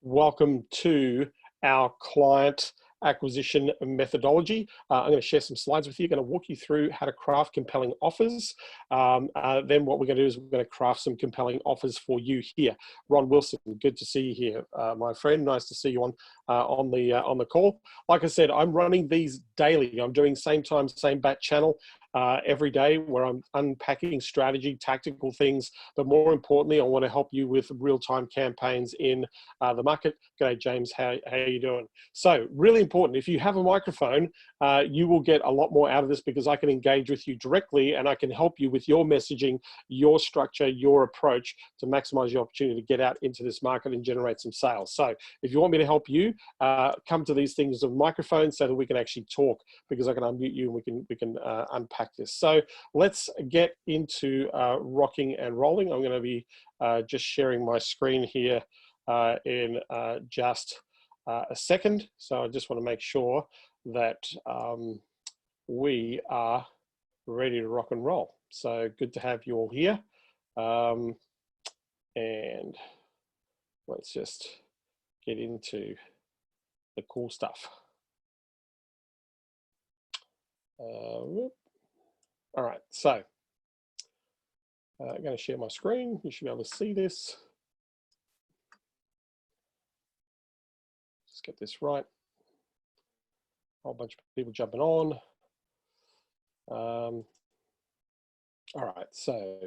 welcome to our client acquisition methodology. I'm going to share some slides with you. I'm going to walk you through how to craft compelling offers. Then what we're going to do is we're going to craft some compelling offers for you here. Ron Wilson, good to see you here, my friend. Nice to see you on the call. Like I said, I'm running these daily. I'm doing same time, same bat channel every day, where I'm unpacking strategy, tactical things, but more importantly, I want to help you with real-time campaigns in the market. G'day, James. How are you doing? So really important, if you have a microphone, you will get a lot more out of this because I can engage with you directly and I can help you with your messaging, your structure, your approach to maximize your opportunity to get out into this market and generate some sales. So if you want me to help you, come to these things with microphones so that we can actually talk, because I can unmute you and we can unpack this. So let's get into rocking and rolling. I'm going to be just sharing my screen here in just a second. So I just want to make sure that we are ready to rock and roll. So good to have you all here. And let's just get into the cool stuff. All right, so I'm going to share my screen. You should be able to see this. Just get this right. A whole bunch of people jumping on. All right, so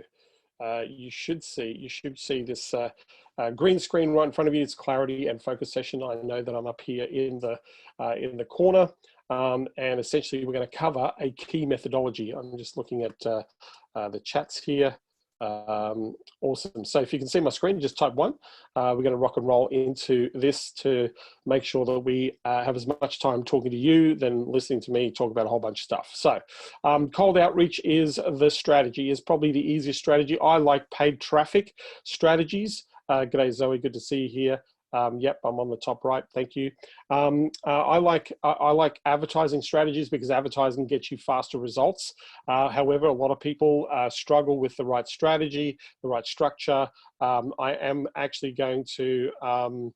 you should see this green screen right in front of you. It's clarity and focus session. I know that I'm up here in the corner, and essentially we're going to cover a key methodology. I'm just looking at the chats here. Awesome. So if you can see my screen, just type 1. We're going to rock and roll into this to make sure that we have as much time talking to you than listening to me talk about a whole bunch of stuff. So cold outreach is the strategy, is probably the easiest strategy. I like paid traffic strategies. G'day, Zoe, good to see you here. Yep, I'm on the top right. Thank you. I like advertising strategies because advertising gets you faster results. However, a lot of people struggle with the right strategy, the right structure. I am actually going to, and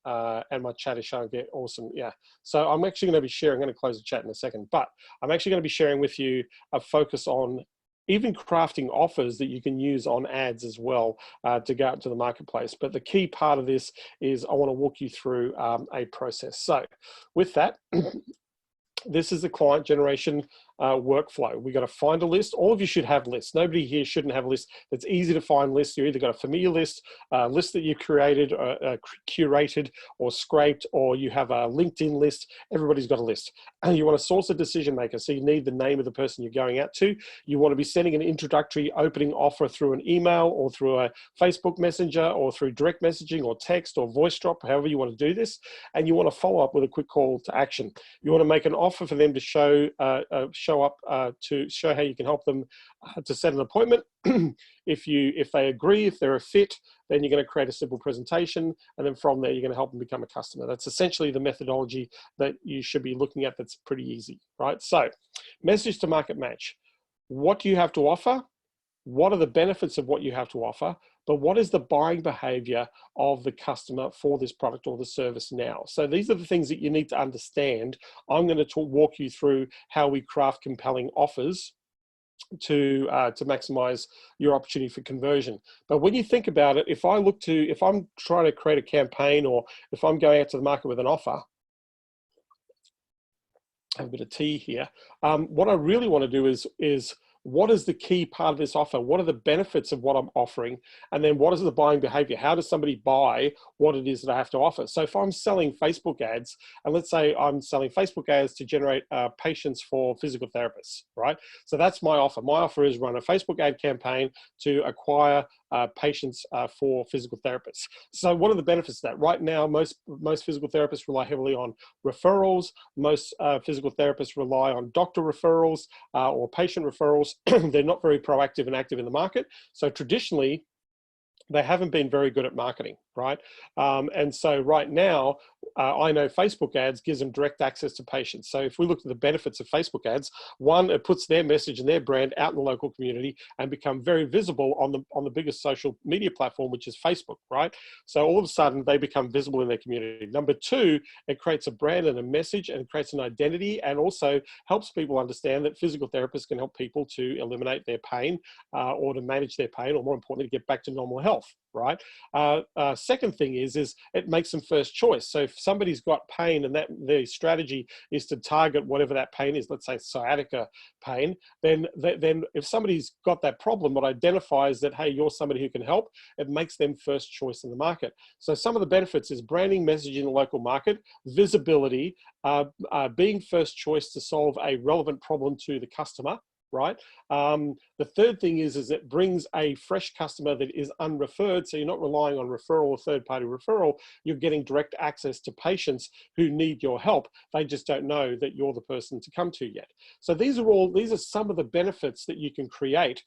my chat is showing it. Awesome. Yeah. So I'm actually going to be sharing, I'm going to close the chat in a second, but I'm actually going to be sharing with you a focus on even crafting offers that you can use on ads as well to go out to the marketplace. But the key part of this is I want to walk you through a process. So with that, this is the client generation workflow. We got to find a list. All of you should have lists. Nobody here shouldn't have a list. It's easy to find lists. You either got a familiar list, list that you created, curated, or scraped, or you have a LinkedIn list. Everybody's got a list. And you want to source a decision maker. So you need the name of the person you're going out to. You want to be sending an introductory opening offer through an email or through a Facebook Messenger or through direct messaging or text or voice drop, however you want to do this. And you want to follow up with a quick call to action. You want to make an offer for them to show up to show how you can help them to set an appointment. If they agree, if they're a fit, then you're going to create a simple presentation, and then from there you're going to help them become a customer. That's essentially the methodology that you should be looking at. That's pretty easy, right? So message to market match. What do you have to offer? What are the benefits of what you have to offer? But what is the buying behavior of the customer for this product or the service now? So these are the things that you need to understand. I'm going to walk you through how we craft compelling offers to maximize your opportunity for conversion. But when you think about it, if I'm trying to create a campaign, or if I'm going out to the market with an offer, I have a bit of tea here. What I really want to do is what is the key part of this offer? What are the benefits of what I'm offering? And then what is the buying behavior? How does somebody buy what it is that I have to offer? So if I'm selling Facebook ads, and let's say I'm selling Facebook ads to generate patients for physical therapists, right? So that's my offer. My offer is run a Facebook ad campaign to acquire patients for physical therapists. So what are the benefits of that? Right now, most physical therapists rely heavily on referrals. Most physical therapists rely on doctor referrals or patient referrals. They're not very proactive and active in the market. So traditionally, they haven't been very good at marketing, right? And so right now, I know Facebook ads gives them direct access to patients. So if we look at the benefits of Facebook ads, one, it puts their message and their brand out in the local community and become very visible on the biggest social media platform, which is Facebook, right? So all of a sudden they become visible in their community. Number two, it creates a brand and a message and creates an identity, and also helps people understand that physical therapists can help people to eliminate their pain or to manage their pain, or more importantly, to get back to normal health, right? Second thing is it makes them first choice. So if somebody's got pain and that the strategy is to target whatever that pain is, let's say sciatica pain, then if somebody's got that problem, it identifies that, hey, you're somebody who can help, it makes them first choice in the market. So some of the benefits is branding, messaging in the local market, visibility, being first choice to solve a relevant problem to the customer, right? The third thing is it brings a fresh customer that is unreferred. So you're not relying on referral or third-party referral. You're getting direct access to patients who need your help. They just don't know that you're the person to come to yet. So these are some of the benefits that you can create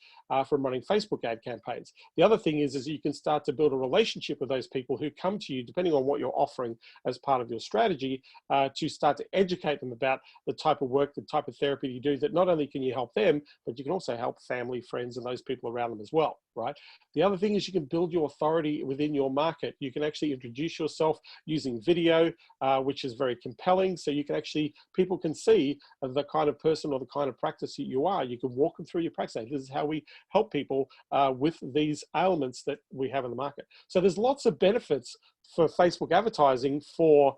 from running Facebook ad campaigns. The other thing is you can start to build a relationship with those people who come to you, depending on what you're offering as part of your strategy, to start to educate them about the type of work, the type of therapy you do, that not only can you help them, but you can also help family, friends, and those people around them as well, right? The other thing is you can build your authority within your market. You can actually introduce yourself using video, which is very compelling. So you can actually, people can see the kind of person or the kind of practice that you are. You can walk them through your practice. This is how we help people with these ailments that we have in the market. So there's lots of benefits for Facebook advertising for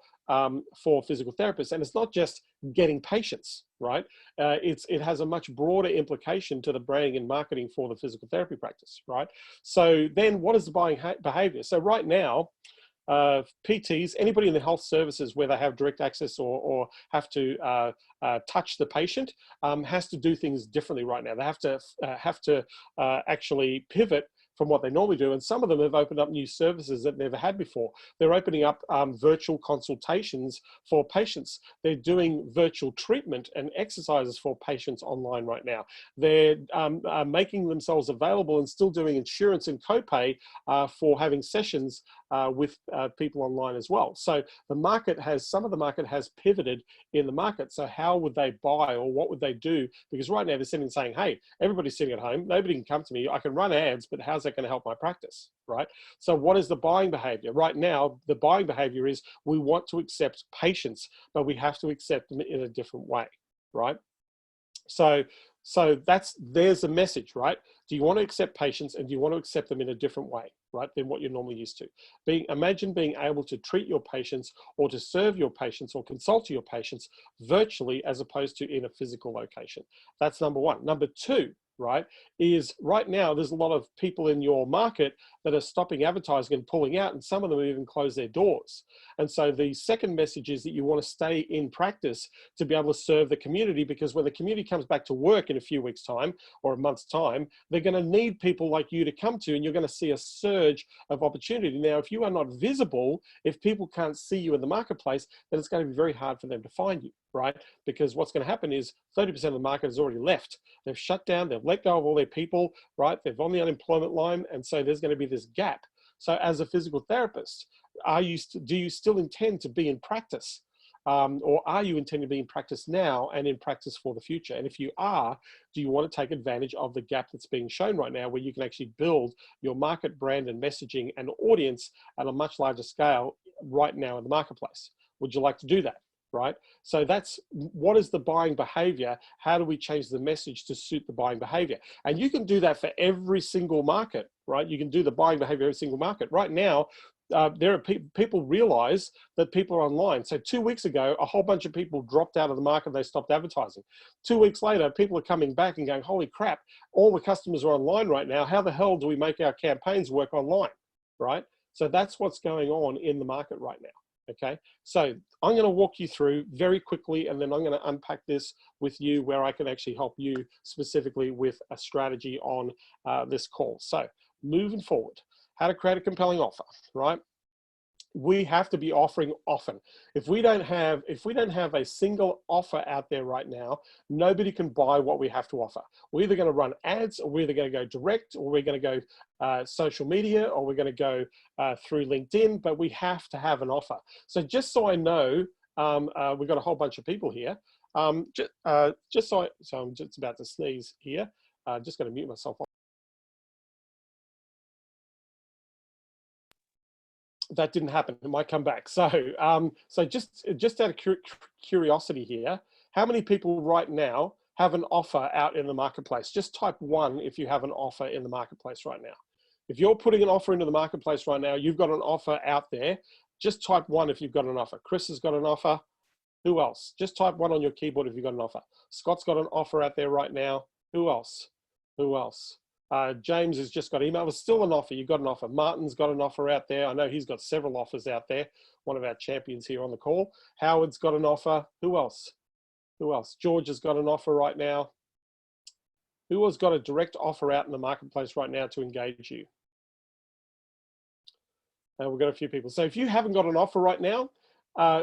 physical therapists. And it's not just getting patients, right? It has a much broader implication to the branding and marketing for the physical therapy practice, right? So then what is the buying behavior? So right now, PTs, anybody in the health services where they have direct access or have to touch the patient, has to do things differently right now. They have to actually pivot from what they normally do. And some of them have opened up new services that they've never had before. They're opening up virtual consultations for patients. They're doing virtual treatment and exercises for patients online right now. They're making themselves available and still doing insurance and copay for having sessions with people online as well. So the market some of the market has pivoted in the market. So how would they buy, or what would they do? Because right now they're sitting saying, hey, everybody's sitting at home, nobody can come to me, I can run ads, but how's that going to help my practice, right? So what is the buying behavior? Right now, the buying behavior is we want to accept patients, but we have to accept them in a different way, right? So there's a message, right? Do you want to accept patients, and do you want to accept them in a different way, right, than what you're normally used to? Imagine being able to treat your patients or to serve your patients or consult your patients virtually as opposed to in a physical location. That's number one. Number two, right, is right now there's a lot of people in your market that are stopping advertising and pulling out, and some of them even close their doors. And so the second message is that you want to stay in practice to be able to serve the community, because when the community comes back to work in a few weeks' time or a month's time, they're going to need people like you to come to, and you're going to see a surge of opportunity. Now, if you are not visible, if people can't see you in the marketplace, then it's going to be very hard for them to find you, right? Because what's going to happen is 30% of the market has already left. They've shut down, they've let go of all their people, right? They're on the unemployment line. And so there's going to be this gap. So as a physical therapist, do you still intend to be in practice? Or are you intending to be in practice now and in practice for the future? And if you are, do you want to take advantage of the gap that's being shown right now, where you can actually build your market brand and messaging and audience at a much larger scale right now in the marketplace? Would you like to do that? Right? So that's what is the buying behavior? How do we change the message to suit the buying behavior? And you can do that for every single market, right? You can do the buying behavior every single market. Right now, there are people realize that people are online. So 2 weeks ago, a whole bunch of people dropped out of the market. They stopped advertising. 2 weeks later, people are coming back and going, holy crap, all the customers are online right now. How the hell do we make our campaigns work online, right? So that's what's going on in the market right now. Okay, so I'm going to walk you through very quickly, and then I'm going to unpack this with you where I can actually help you specifically with a strategy on this call. So moving forward, how to create a compelling offer, right? we have to be offering often. If we don't have a single offer out there right now, nobody can buy what we have to offer. We're either going to run ads, or we're either going to go direct, or we're going to go social media, or we're going to go through LinkedIn, but we have to have an offer. So just so I know, we've got a whole bunch of people here. I'm just about to sneeze here. Just going to mute myself. That didn't happen. It might come back. So, so just out of curiosity here, how many people right now have an offer out in the marketplace? Just type 1 if you have an offer in the marketplace right now. If you're putting an offer into the marketplace right now, you've got an offer out there. Just type 1 if you've got an offer. Chris has got an offer. Who else? Just type 1 on your keyboard if you've got an offer. Scott's got an offer out there right now. Who else? Who else? James has just got email. There's still an offer. You've got an offer. Martin's got an offer out there. I know he's got several offers out there. One of our champions here on the call. Howard's got an offer. Who else? Who else? George has got an offer right now. Who has got a direct offer out in the marketplace right now to engage you? And we've got a few people. So if you haven't got an offer right now,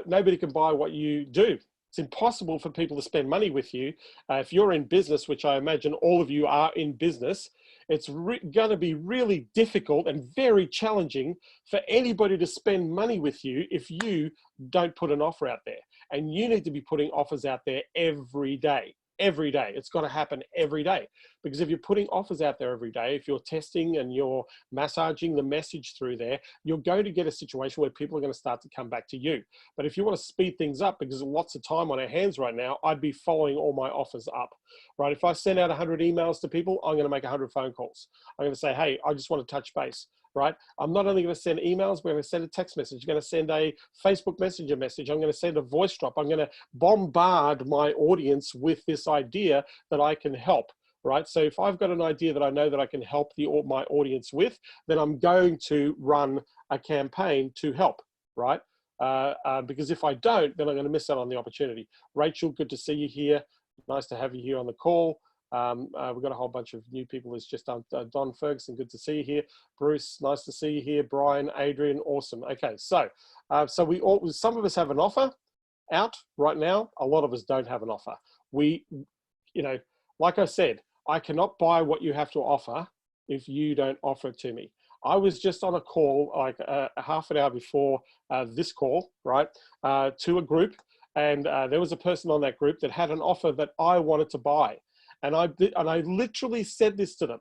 nobody can buy what you do. It's impossible for people to spend money with you. If you're in business, which I imagine all of you are in business, it's going to be really difficult and very challenging for anybody to spend money with you if you don't put an offer out there. And you need to be putting offers out there every day. Every day. It's got to happen every day. Because if you're putting offers out there every day, if you're testing and you're massaging the message through there, you're going to get a situation where people are going to start to come back to you. But if you want to speed things up, because there's lots of time on our hands right now, I'd be following all my offers up, right? If I send out 100 emails to people, I'm going to make 100 phone calls. I'm going to say, hey, I just want to touch base. Right? I'm not only going to send emails, we're going to send a text message. I'm going to send a Facebook Messenger message. I'm going to send a voice drop. I'm going to bombard my audience with this idea that I can help. Right? So if I've got an idea that I know that I can help my audience with, then I'm going to run a campaign to help. Right? Because if I don't, then I'm going to miss out on the opportunity. Rachel, good to see you here. Nice to have you here on the call. We've got a whole bunch of new people. It's just Don Ferguson, good to see you here. Bruce, nice to see you here. Brian, Adrian, awesome. Okay, so some of us have an offer out right now. A lot of us don't have an offer. Like I said, I cannot buy what you have to offer if you don't offer it to me. I was just on a call like a half an hour before this call, right, to a group, and there was a person on that group that had an offer that I wanted to buy. And I literally said this to them,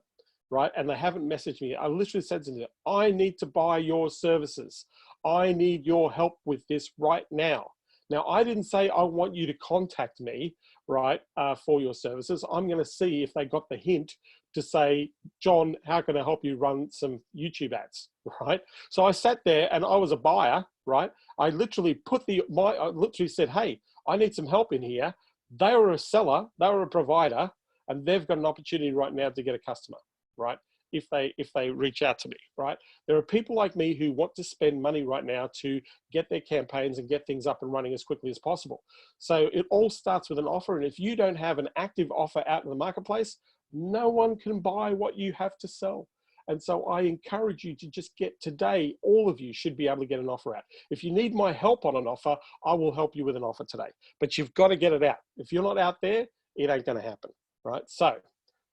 right? And they haven't messaged me. I literally said to them, I need to buy your services. I need your help with this right now. Now, I didn't say I want you to contact me, right, for your services. I'm going to see if they got the hint to say, John, how can I help you run some YouTube ads, right? So I sat there and I was a buyer, right? I literally I literally said, hey, I need some help in here. They were a seller, they were a provider, and they've got an opportunity right now to get a customer, right? If they reach out to me, right? There are people like me who want to spend money right now to get their campaigns and get things up and running as quickly as possible. So it all starts with an offer. And if you don't have an active offer out in the marketplace, no one can buy what you have to sell. And so I encourage you to just get today, all of you should be able to get an offer out. If you need my help on an offer, I will help you with an offer today. But you've got to get it out. If you're not out there, it ain't going to happen, right? So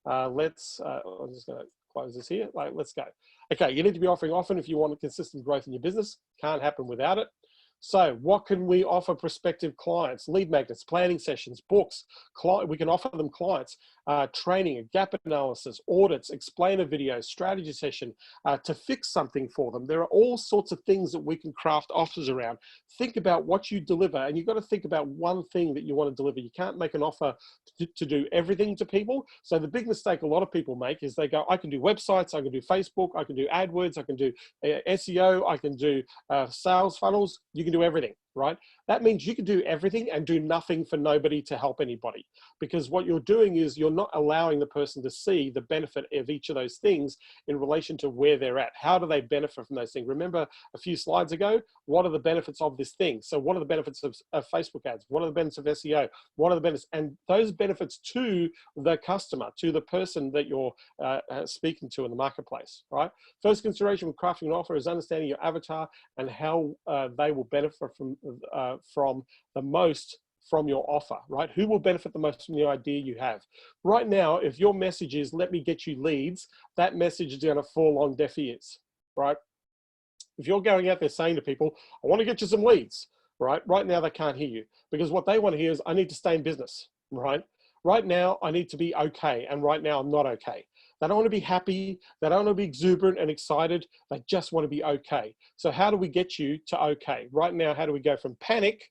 I'm just going to close this here. Let's go. Okay, you need to be offering often if you want a consistent growth in your business. Can't happen without it. So what can we offer prospective clients? Lead magnets, planning sessions, books. We can offer them clients, training, a gap analysis, audits, explainer videos, strategy session, to fix something for them. There are all sorts of things that we can craft offers around. Think about what you deliver, and you've got to think about one thing that you want to deliver. You can't make an offer to do everything to people. So the big mistake a lot of people make is they go, I can do websites, I can do Facebook, I can do AdWords, I can do SEO, I can do sales funnels. You can can do everything, right? That means you can do everything and do nothing for nobody to help anybody. Because what you're doing is you're not allowing the person to see the benefit of each of those things in relation to where they're at. How do they benefit from those things? Remember a few slides ago, what are the benefits of this thing? So what are the benefits of Facebook ads? What are the benefits of SEO? What are the benefits? And those benefits to the customer, to the person that you're speaking to in the marketplace, right? First consideration when crafting an offer is understanding your avatar and how they will benefit from the most from your offer, right? Who will benefit the most from the idea you have? Right now, if your message is, let me get you leads, that message is gonna fall on deaf ears, right? If you're going out there saying to people, I wanna get you some leads, right? Right now, they can't hear you because what they wanna hear is, I need to stay in business, right? Right now, I need to be okay, and right now, I'm not okay. They don't want to be happy. They don't want to be exuberant and excited. They just want to be okay. So how do we get you to okay? Right now, how do we go from panic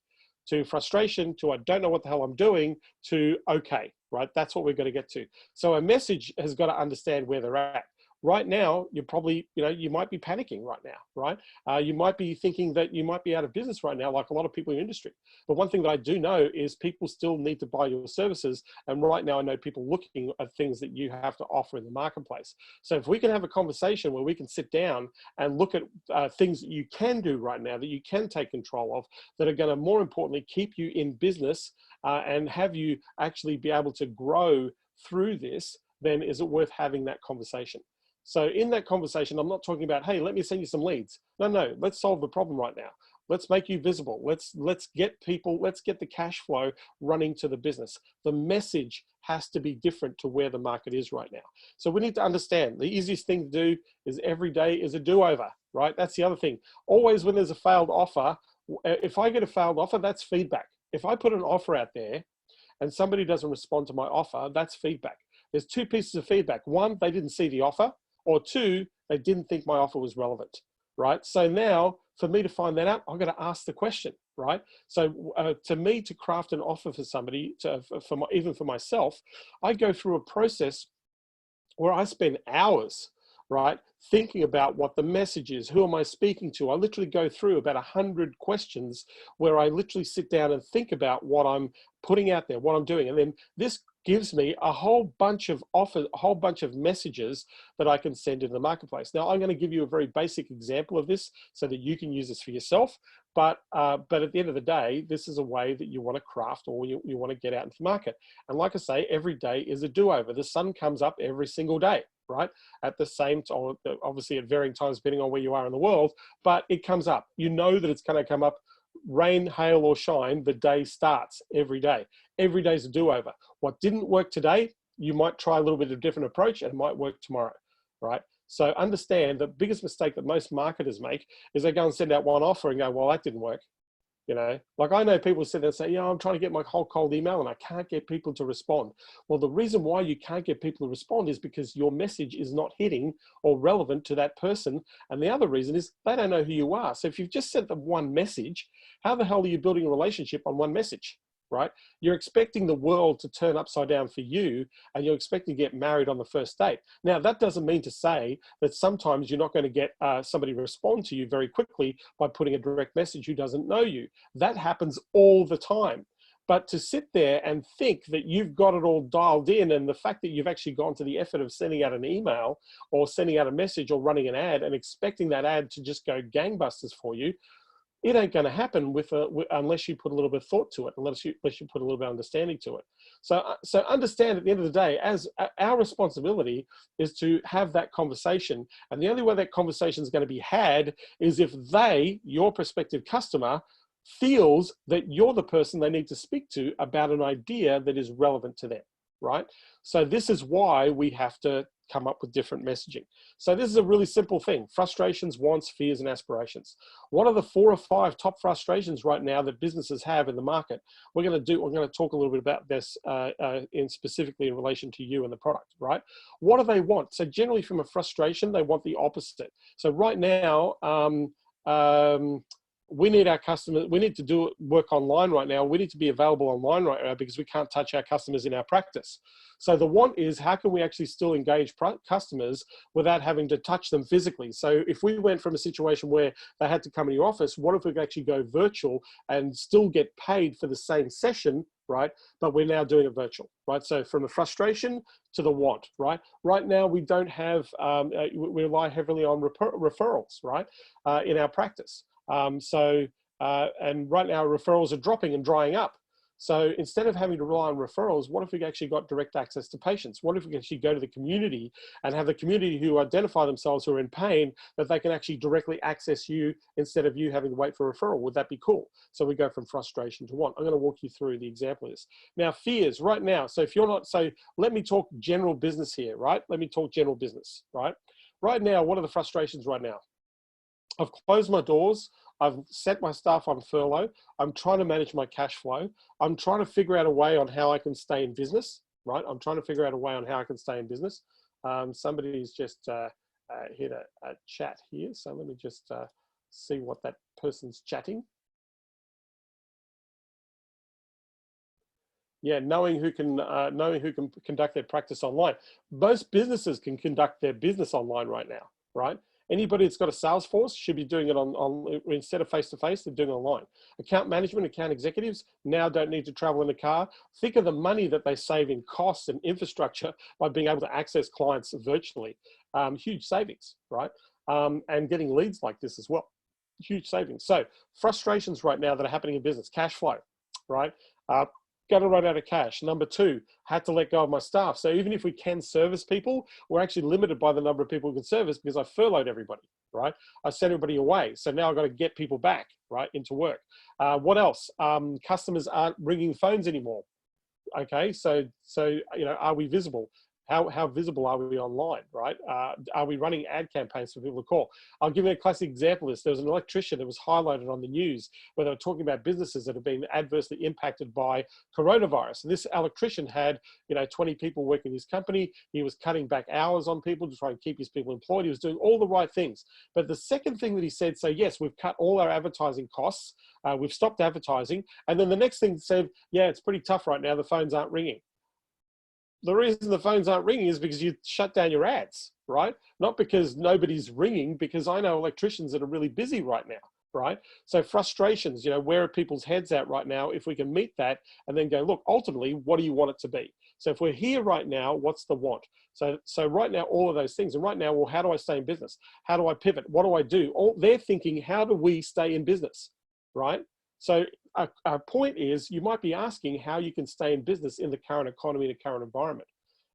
to frustration to I don't know what the hell I'm doing to okay, right? That's what we're going to get to. So a message has got to understand where they're at. Right now, you're probably, you might be panicking right now, right? You might be thinking that you might be out of business right now, like a lot of people in the industry. But one thing that I do know is people still need to buy your services. And right now I know people looking at things that you have to offer in the marketplace. So if we can have a conversation where we can sit down and look at things that you can do right now, that you can take control of, that are gonna more importantly keep you in business and have you actually be able to grow through this, then is it worth having that conversation? So in that conversation, I'm not talking about, hey, let me send you some leads. No, let's solve the problem right now. Let's make you visible. Let's get people, let's get the cash flow running to the business. The message has to be different to where the market is right now. So we need to understand the easiest thing to do is every day is a do-over, right? That's the other thing. Always when there's a failed offer, if I get a failed offer, that's feedback. If I put an offer out there and somebody doesn't respond to my offer, that's feedback. There's two pieces of feedback. One, they didn't see the offer. Or two, they didn't think my offer was relevant, right? So now, for me to find that out, I've got to ask the question, right? So to me, to craft an offer for somebody, even for myself, I go through a process where I spend hours, right, thinking about what the message is, who am I speaking to? I literally go through about 100 questions where I literally sit down and think about what I'm putting out there, what I'm doing. And then this gives me a whole bunch of offers, a whole bunch of messages that I can send in the marketplace. Now, I'm going to give you a very basic example of this so that you can use this for yourself. But at the end of the day, this is a way that you want to craft or you want to get out into the market. And like I say, every day is a do-over. The sun comes up every single day, right? At the same time, obviously at varying times, depending on where you are in the world, but it comes up. You know that it's going to come up. Rain, hail, or shine, the day starts every day. Every day is a do-over. What didn't work today, you might try a little bit of a different approach and it might work tomorrow, right? So understand the biggest mistake that most marketers make is they go and send out one offer and go, well, that didn't work. Like I know people sit there and say, yeah, I'm trying to get my whole cold email and I can't get people to respond. Well, the reason why you can't get people to respond is because your message is not hitting or relevant to that person. And the other reason is they don't know who you are. So if you've just sent them one message, how the hell are you building a relationship on one message? Right? You're expecting the world to turn upside down for you and you're expecting to get married on the first date. Now, that doesn't mean to say that sometimes you're not going to get somebody to respond to you very quickly by putting a direct message who doesn't know you. That happens all the time. But to sit there and think that you've got it all dialed in and the fact that you've actually gone to the effort of sending out an email or sending out a message or running an ad and expecting that ad to just go gangbusters for you, it ain't going to happen unless you put a little bit of thought to it, unless you put a little bit of understanding to it. So understand at the end of the day, as our responsibility is to have that conversation. And the only way that conversation is going to be had is if your prospective customer, feels that you're the person they need to speak to about an idea that is relevant to them, right? So this is why we have to come up with different messaging. So this is a really simple thing: frustrations, wants, fears, and aspirations. What are the 4 or 5 top frustrations right now that businesses have in the market? We're going to talk a little bit about this specifically in relation to you and the product, right? What do they want? So generally from a frustration, they want the opposite. So right now, we need our customers, we need to do work online right now. We need to be available online right now because we can't touch our customers in our practice. So the want is, how can we actually still engage customers without having to touch them physically? So if we went from a situation where they had to come in your office, what if we could actually go virtual and still get paid for the same session, right? But we're now doing it virtual, right? So from the frustration to the want, right? Right now, we don't have, we rely heavily on referrals, right? In our practice. And right now referrals are dropping and drying up. So instead of having to rely on referrals, what if we actually got direct access to patients? What if we actually go to the community and have the community who identify themselves who are in pain, that they can actually directly access you instead of you having to wait for a referral? Would that be cool? So we go from frustration to want. I'm going to walk you through the example of this. Now, fears right now. So if you're not, so let me talk general business here, right? Let me talk general business, right? Right now, what are the frustrations right now? I've closed my doors. I've set my staff on furlough. I'm trying to manage my cash flow. I'm trying to figure out a way on how I can stay in business, right? I'm trying to figure out a way on how I can stay in business. Somebody's just hit a chat here. So let me just see what that person's chatting. Yeah, knowing who can conduct their practice online. Most businesses can conduct their business online right now, right? Anybody that's got a sales force should be doing it on instead of face-to-face, they're doing it online. Account management, account executives now don't need to travel in a car. Think of the money that they save in costs and infrastructure by being able to access clients virtually. Huge savings, right? And getting leads like this as well. Huge savings. So frustrations right now that are happening in business, cash flow, right? Got to run out of cash. Number two, had to let go of my staff. So even if we can service people, we're actually limited by the number of people we can service because I furloughed everybody, right? I sent everybody away. So now I've got to get people back, right, into work. What else? Customers aren't ringing phones anymore. Okay, so you know, are we visible? How visible are we online, right? Are we running ad campaigns for people to call? I'll give you a classic example of this. There was an electrician that was highlighted on the news where they were talking about businesses that have been adversely impacted by coronavirus. And this electrician had, you know, 20 people working in his company. He was cutting back hours on people to try and keep his people employed. He was doing all the right things. But the second thing that he said, so yes, we've cut all our advertising costs. We've stopped advertising. And then the next thing said, yeah, it's pretty tough right now. The phones aren't ringing. The reason the phones aren't ringing is because you shut down your ads, right? Not because nobody's ringing, because I know electricians that are really busy right now, right? So frustrations, you know, where are people's heads at right now? If we can meet that and then go, look, ultimately, what do you want it to be? So if we're here right now, what's the want? So right now, all of those things. And right now, well, how do I stay in business? How do I pivot? What do I do? All they're thinking, how do we stay in business, right? So our point is, you might be asking how you can stay in business in the current economy, the current environment.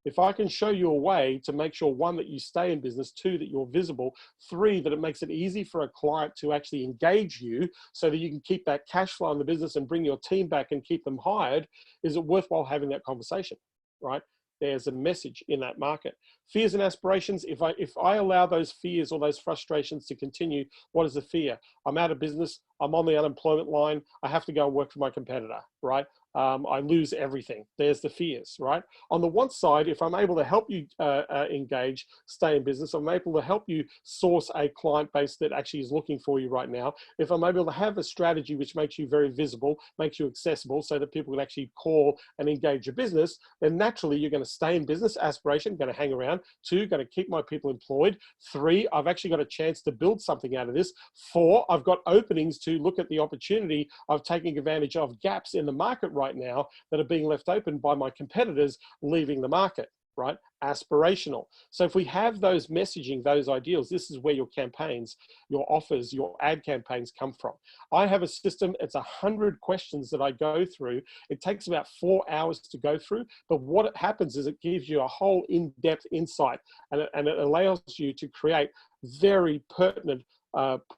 If I can show you a way to make sure, one, that you stay in business, two, that you're visible, three, that it makes it easy for a client to actually engage you so that you can keep that cash flow in the business and bring your team back and keep them hired, is it worthwhile having that conversation, right? There's a message in that market. Fears and aspirations, if I allow those fears or those frustrations to continue, what is the fear? I'm out of business, I'm on the unemployment line, I have to go and work for my competitor, right? I lose everything. There's the fears, right? On the want side, if I'm able to help you engage, stay in business, I'm able to help you source a client base that actually is looking for you right now. If I'm able to have a strategy which makes you very visible, makes you accessible so that people can actually call and engage your business, then naturally you're going to stay in business. Aspiration, going to hang around. Two, going to keep my people employed. Three, I've actually got a chance to build something out of this. Four, I've got openings to look at the opportunity of taking advantage of gaps in the market right now that are being left open by my competitors leaving the market, right? Aspirational. So if we have those messaging, those ideals, this is where your campaigns, your offers, your ad campaigns come from. I have a system, it's 100 questions that I go through. It takes about 4 hours to go through, but what happens is it gives you a whole in-depth insight, and it allows you to create very pertinent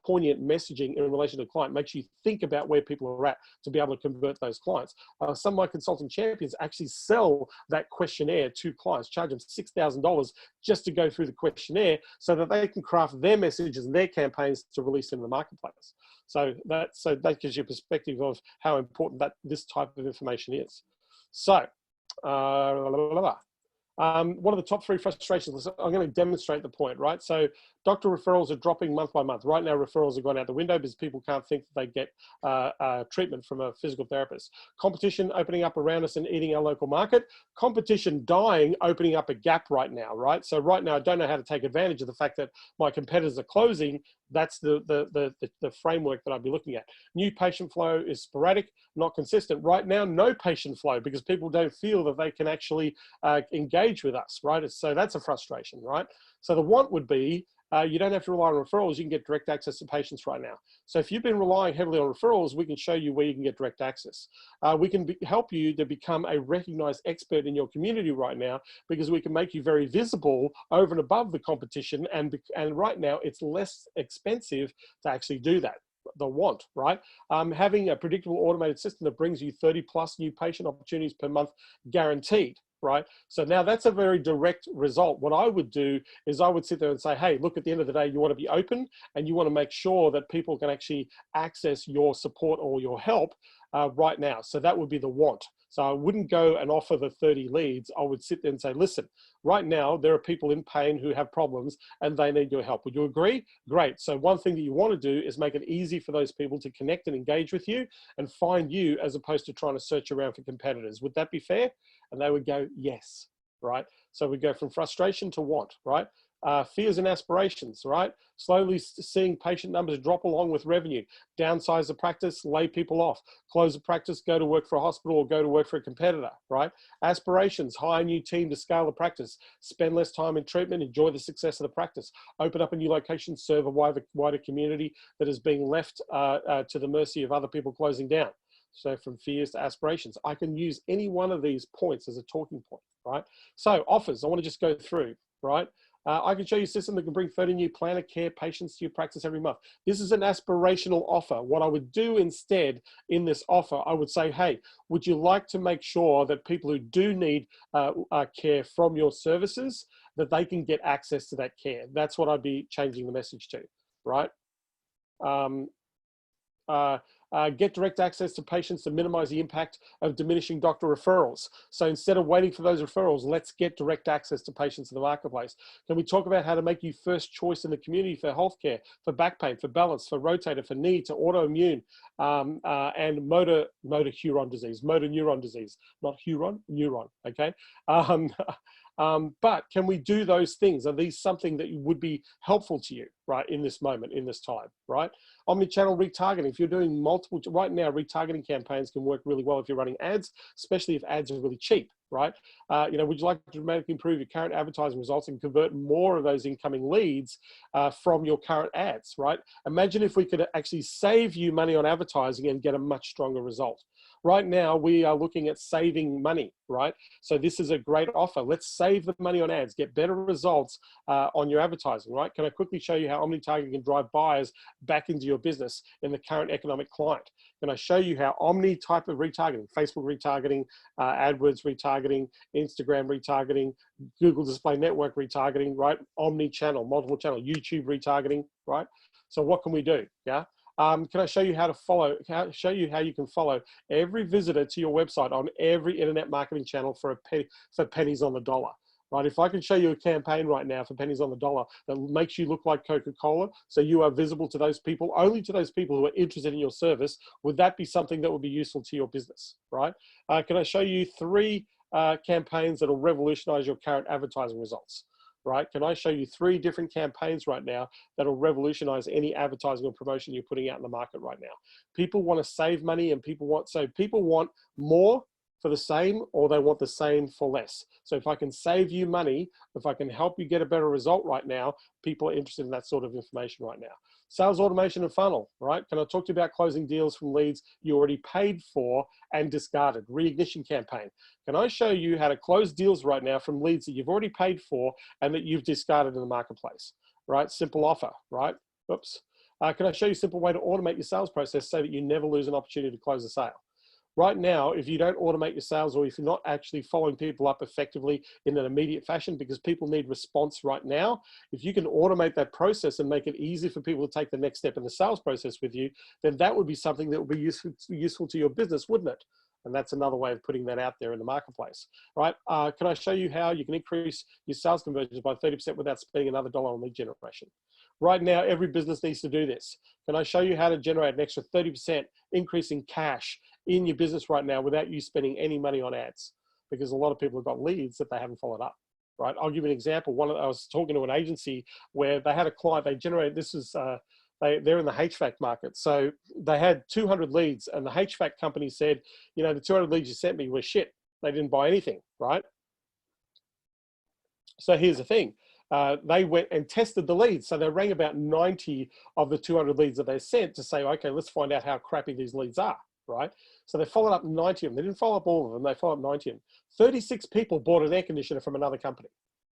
poignant messaging in relation to the client, makes you think about where people are at to be able to convert those clients. Some of my consulting champions actually sell that questionnaire to clients, charge them $6,000 just to go through the questionnaire so that they can craft their messages and their campaigns to release in the marketplace. So that gives you a perspective of how important this type of information is. So, What are the top 3 frustrations? I'm going to demonstrate the point, right? So doctor referrals are dropping month by month. Right now, referrals have gone out the window because people can't think that they get treatment from a physical therapist. Competition opening up around us and eating our local market. Competition dying, opening up a gap right now, right? So right now, I don't know how to take advantage of the fact that my competitors are closing. That's the framework that I'd be looking at. New patient flow is sporadic, not consistent. Right now, no patient flow because people don't feel that they can actually engage with us, right? So that's a frustration, right? So the want would be, you don't have to rely on referrals, you can get direct access to patients right now. So if you've been relying heavily on referrals, we can show you where you can get direct access. We can help you to become a recognized expert in your community right now because we can make you very visible over and above the competition, and right now it's less expensive to actually do that. The want, right? Having a predictable automated system that brings you 30+ new patient opportunities per month guaranteed, right? So now that's a very direct result. What I would do is I would sit there and say, hey, look, at the end of the day, you want to be open and you want to make sure that people can actually access your support or your help right now. So that would be the want. So I wouldn't go and offer the 30 leads. I would sit there and say, listen, right now, there are people in pain who have problems and they need your help. Would you agree? Great. So one thing that you want to do is make it easy for those people to connect and engage with you and find you as opposed to trying to search around for competitors. Would that be fair? And they would go, yes, right? So we go from frustration to want, right? Fears and aspirations, right? Slowly seeing patient numbers drop along with revenue, downsize the practice, lay people off, close the practice, go to work for a hospital or go to work for a competitor, right? Aspirations, hire a new team to scale the practice, spend less time in treatment, enjoy the success of the practice, open up a new location, serve a wider community that is being left to the mercy of other people closing down. So from fears to aspirations, I can use any one of these points as a talking point, right? So offers, I want to just go through, right? I can show you a system that can bring 30 new plan of care patients to your practice every month. This is an aspirational offer. What I would do instead in this offer, I would say, hey, would you like to make sure that people who do need care from your services, that they can get access to that care? That's what I'd be changing the message to, right? Get direct access to patients to minimize the impact of diminishing doctor referrals. So instead of waiting for those referrals, let's get direct access to patients in the marketplace. Can we talk about how to make you first choice in the community for healthcare, for back pain, for balance, for rotator, for knee, to autoimmune, and motor neuron disease, not Huron, neuron, okay? But can we do those things? Are these something that would be helpful to you, right, in this moment, in this time, right? Omnichannel retargeting. If you're doing multiple, right now, retargeting campaigns can work really well if you're running ads, especially if ads are really cheap, right? You know, would you like to dramatically improve your current advertising results and convert more of those incoming leads from your current ads, right? Imagine if we could actually save you money on advertising and get a much stronger result. Right now, we are looking at saving money, right? So this is a great offer. Let's save the money on ads, get better results on your advertising, right? Can I quickly show you how Omni-targeting can drive buyers back into your business in the current economic climate? Can I show you how Omni type of retargeting, Facebook retargeting, AdWords retargeting, Instagram retargeting, Google Display Network retargeting, right? Omni-channel, multiple channel, YouTube retargeting, right? So what can we do, yeah? Can I show you how to show you how you can follow every visitor to your website on every internet marketing channel for pennies on the dollar, right? If I can show you a campaign right now for pennies on the dollar that makes you look like Coca-Cola, so you are visible to those people, only to those people who are interested in your service, would that be something that would be useful to your business, right? Can I show you 3 campaigns that will revolutionize your current advertising results? Right? Can I show you 3 different campaigns right now that'll revolutionize any advertising or promotion you're putting out in the market right now? People want to save money, and people want more for the same, or they want the same for less. So if I can save you money, if I can help you get a better result right now, people are interested in that sort of information right now. Sales automation and funnel, right? Can I talk to you about closing deals from leads you already paid for and discarded? Reignition campaign. Can I show you how to close deals right now from leads that you've already paid for and that you've discarded in the marketplace, right? Simple offer, right? Oops. Can I show you a simple way to automate your sales process so that you never lose an opportunity to close a sale? Right now, if you don't automate your sales, or if you're not actually following people up effectively in an immediate fashion, because people need response right now, if you can automate that process and make it easy for people to take the next step in the sales process with you, then that would be something that would be useful to your business, wouldn't it? And that's another way of putting that out there in the marketplace, right? Can I show you how you can increase your sales conversions by 30% without spending another dollar on lead generation? Right now, every business needs to do this. Can I show you how to generate an extra 30% increase in cash in your business right now without you spending any money on ads? Because a lot of people have got leads that they haven't followed up, right? I'll give you an example. I was talking to an agency where they had a client, they generated, this is, they're in the HVAC market. So they had 200 leads and the HVAC company said, you know, the 200 leads you sent me were shit. They didn't buy anything, right? So here's the thing. They went and tested the leads. So they rang about 90 of the 200 leads that they sent to say, okay, let's find out how crappy these leads are, right? So they followed up 90 of them. They didn't follow up all of them. They followed up 90 of them. 36 people bought an air conditioner from another company.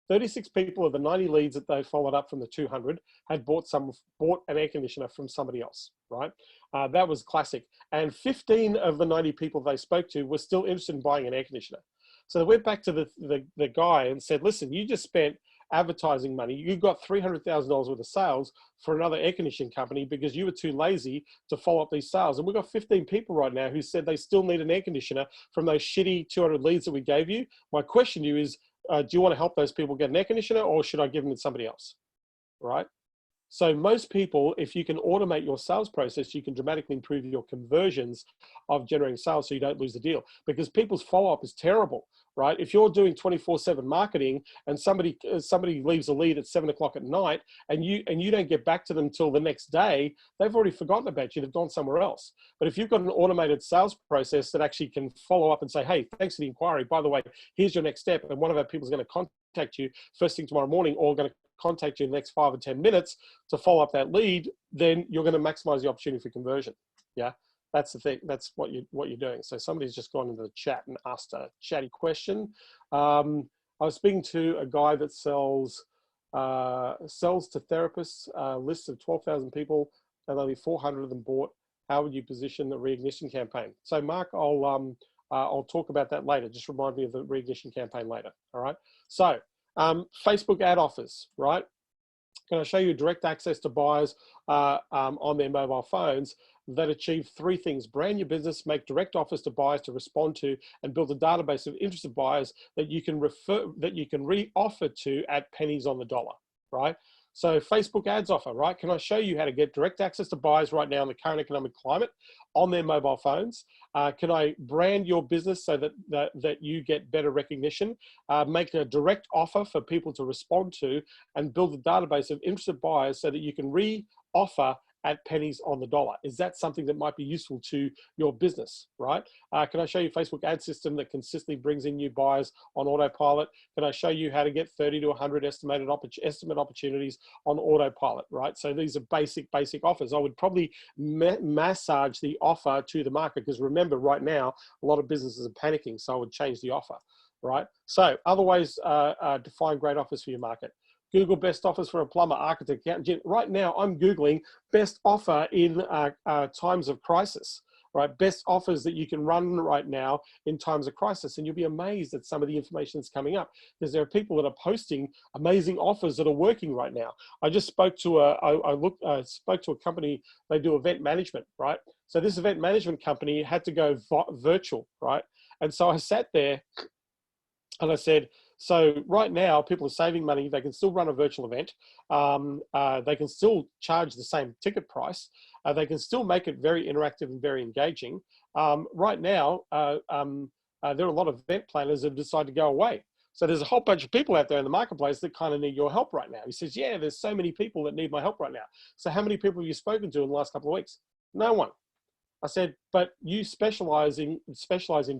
36 people of the 90 leads that they followed up from the 200 had bought an air conditioner from somebody else, right? That was classic. And 15 of the 90 people they spoke to were still interested in buying an air conditioner. So they went back to the guy and said, listen, you just spent advertising money. You got $300,000 worth of sales for another air conditioning company because you were too lazy to follow up these sales. And we've got 15 people right now who said they still need an air conditioner from those shitty 200 leads that we gave you. My question to you is, do you want to help those people get an air conditioner or should I give them to somebody else, right? So most people, if you can automate your sales process, you can dramatically improve your conversions of generating sales so you don't lose the deal, because people's follow-up is terrible, right? If you're doing 24/7 marketing and somebody leaves a lead at 7 o'clock at night and you don't get back to them until the next day, they've already forgotten about you. They've gone somewhere else. But if you've got an automated sales process that actually can follow up and say, hey, thanks for the inquiry. By the way, here's your next step. And one of our people is going to contact you first thing tomorrow morning or going to contact you in the next 5 or 10 minutes to follow up that lead, then you're going to maximize the opportunity for conversion. Yeah, that's the thing. That's what you're doing. So somebody's just gone into the chat and asked a chatty question. I was speaking to a guy that sells to therapists, lists of 12,000 people, and only 400 of them bought. How would you position the reignition campaign? So Mark, I'll talk about that later. Just remind me of the reignition campaign later. All right. So Facebook ad offers, right? Can I show you direct access to buyers on their mobile phones that achieve 3 things: brand your business, make direct offers to buyers to respond to, and build a database of interested buyers that you can re-offer to at pennies on the dollar, right? So Facebook ads offer, right? Can I show you how to get direct access to buyers right now in the current economic climate on their mobile phones? Can I brand your business so that you get better recognition, make a direct offer for people to respond to, and build a database of interested buyers so that you can re-offer at pennies on the dollar? Is that something that might be useful to your business, right? Can I show you a Facebook ad system that consistently brings in new buyers on autopilot? Can I show you how to get 30 to 100 estimate opportunities on autopilot, right? So these are basic offers. I would probably massage the offer to the market, because remember, right now, a lot of businesses are panicking, so I would change the offer, right? So other ways to find great offers for your market. Google best offers for a plumber, architect, accountant. Right now, I'm Googling best offer in times of crisis, right? Best offers that you can run right now in times of crisis. And you'll be amazed at some of the information that's coming up, because there are people that are posting amazing offers that are working right now. I just spoke to spoke to a company, they do event management, right? So this event management company had to go virtual, right? And so I sat there and I said, so right now, people are saving money. They can still run a virtual event. They can still charge the same ticket price. They can still make it very interactive and very engaging. Right now, there are a lot of event planners that have decided to go away. So there's a whole bunch of people out there in the marketplace that kind of need your help right now. He says, yeah, there's so many people that need my help right now. So how many people have you spoken to in the last couple of weeks? No one. I said, but you specialize in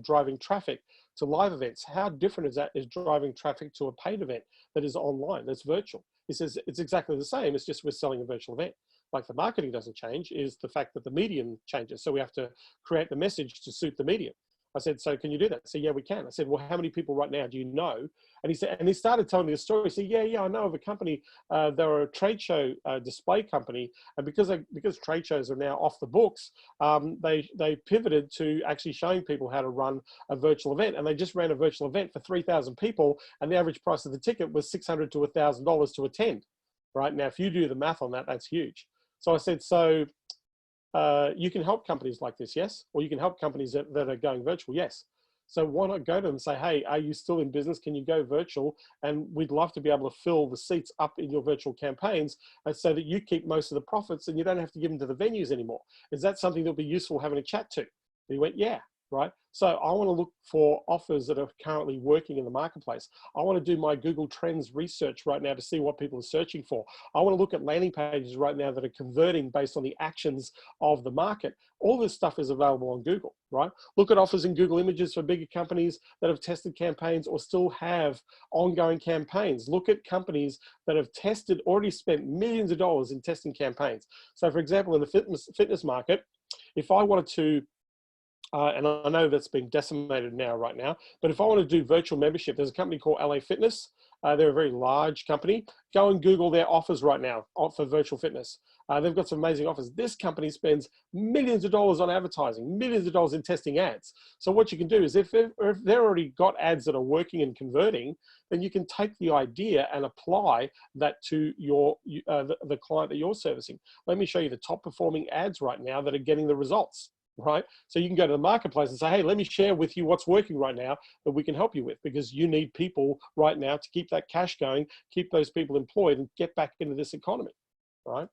driving traffic to live events. How different is that is driving traffic to a paid event that is online, that's virtual? He says, it's exactly the same. It's just we're selling a virtual event. Like the marketing doesn't change, is the fact that the medium changes. So we have to create the message to suit the medium. I said, so can you do that? So yeah, we can. I said, well, how many people right now do you know? And he said, and he started telling me a story. He said, yeah, I know of a company. They're a trade show display company, and because trade shows are now off the books, they pivoted to actually showing people how to run a virtual event. And they just ran a virtual event for 3,000 people, and the average price of the ticket was $600 to $1,000 to attend. Right now, if you do the math on that, that's huge. So I said, so you can help companies like this, yes? Or you can help companies that are going virtual, yes. So why not go to them and say, hey, are you still in business? Can you go virtual? And we'd love to be able to fill the seats up in your virtual campaigns so that you keep most of the profits and you don't have to give them to the venues anymore. Is that something that'll be useful having a chat to? And he went, yeah. Right. So I want to look for offers that are currently working in the marketplace. I want to do my Google Trends research right now to see what people are searching for. I want to look at landing pages right now that are converting based on the actions of the market. All this stuff is available on Google, right? Look at offers in Google Images for bigger companies that have tested campaigns or still have ongoing campaigns. Look at companies that have tested, already spent millions of dollars in testing campaigns. So for example, in the fitness market, if I wanted to and I know that's been decimated right now, but if I want to do virtual membership, there's a company called LA Fitness. They're a very large company. Go and Google their offers right now for virtual fitness. They've got some amazing offers. This company spends millions of dollars on advertising, millions of dollars in testing ads. So what you can do is if they've already got ads that are working and converting, then you can take the idea and apply that to the client that you're servicing. Let me show you the top performing ads right now that are getting the results. Right? So you can go to the marketplace and say, hey, let me share with you what's working right now that we can help you with, because you need people right now to keep that cash going, keep those people employed and get back into this economy, right?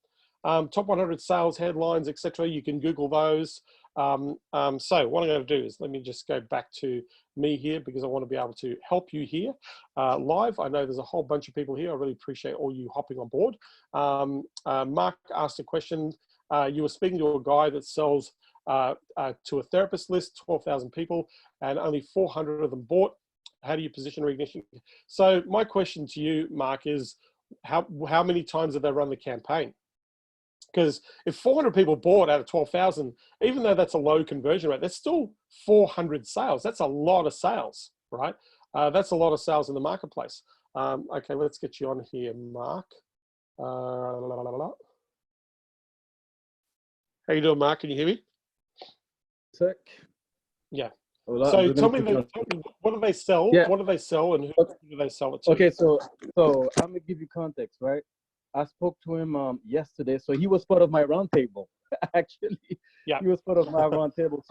Top 100 sales headlines, etc. You can Google those. So what I'm going to do is let me just go back to me here because I want to be able to help you here live. I know there's a whole bunch of people here. I really appreciate all you hopping on board. Mark asked a question. You were speaking to a guy that sells to a therapist list, 12,000 people, and only 400 of them bought. How do you position recognition? So my question to you, Mark, is how many times have they run the campaign? Because if 400 people bought out of 12,000, even though that's a low conversion rate, that's still 400 sales. That's a lot of sales, right? That's a lot of sales in the marketplace. Okay, let's get you on here, Mark. How you doing, Mark? Can you hear me? Sec. Yeah. Well, So tell me, what do they sell? Yeah. What do they sell, and who do they sell it to? Okay, so I'm gonna give you context, right? I spoke to him yesterday, so he was part of my roundtable. Actually, yeah, he was part of my roundtable.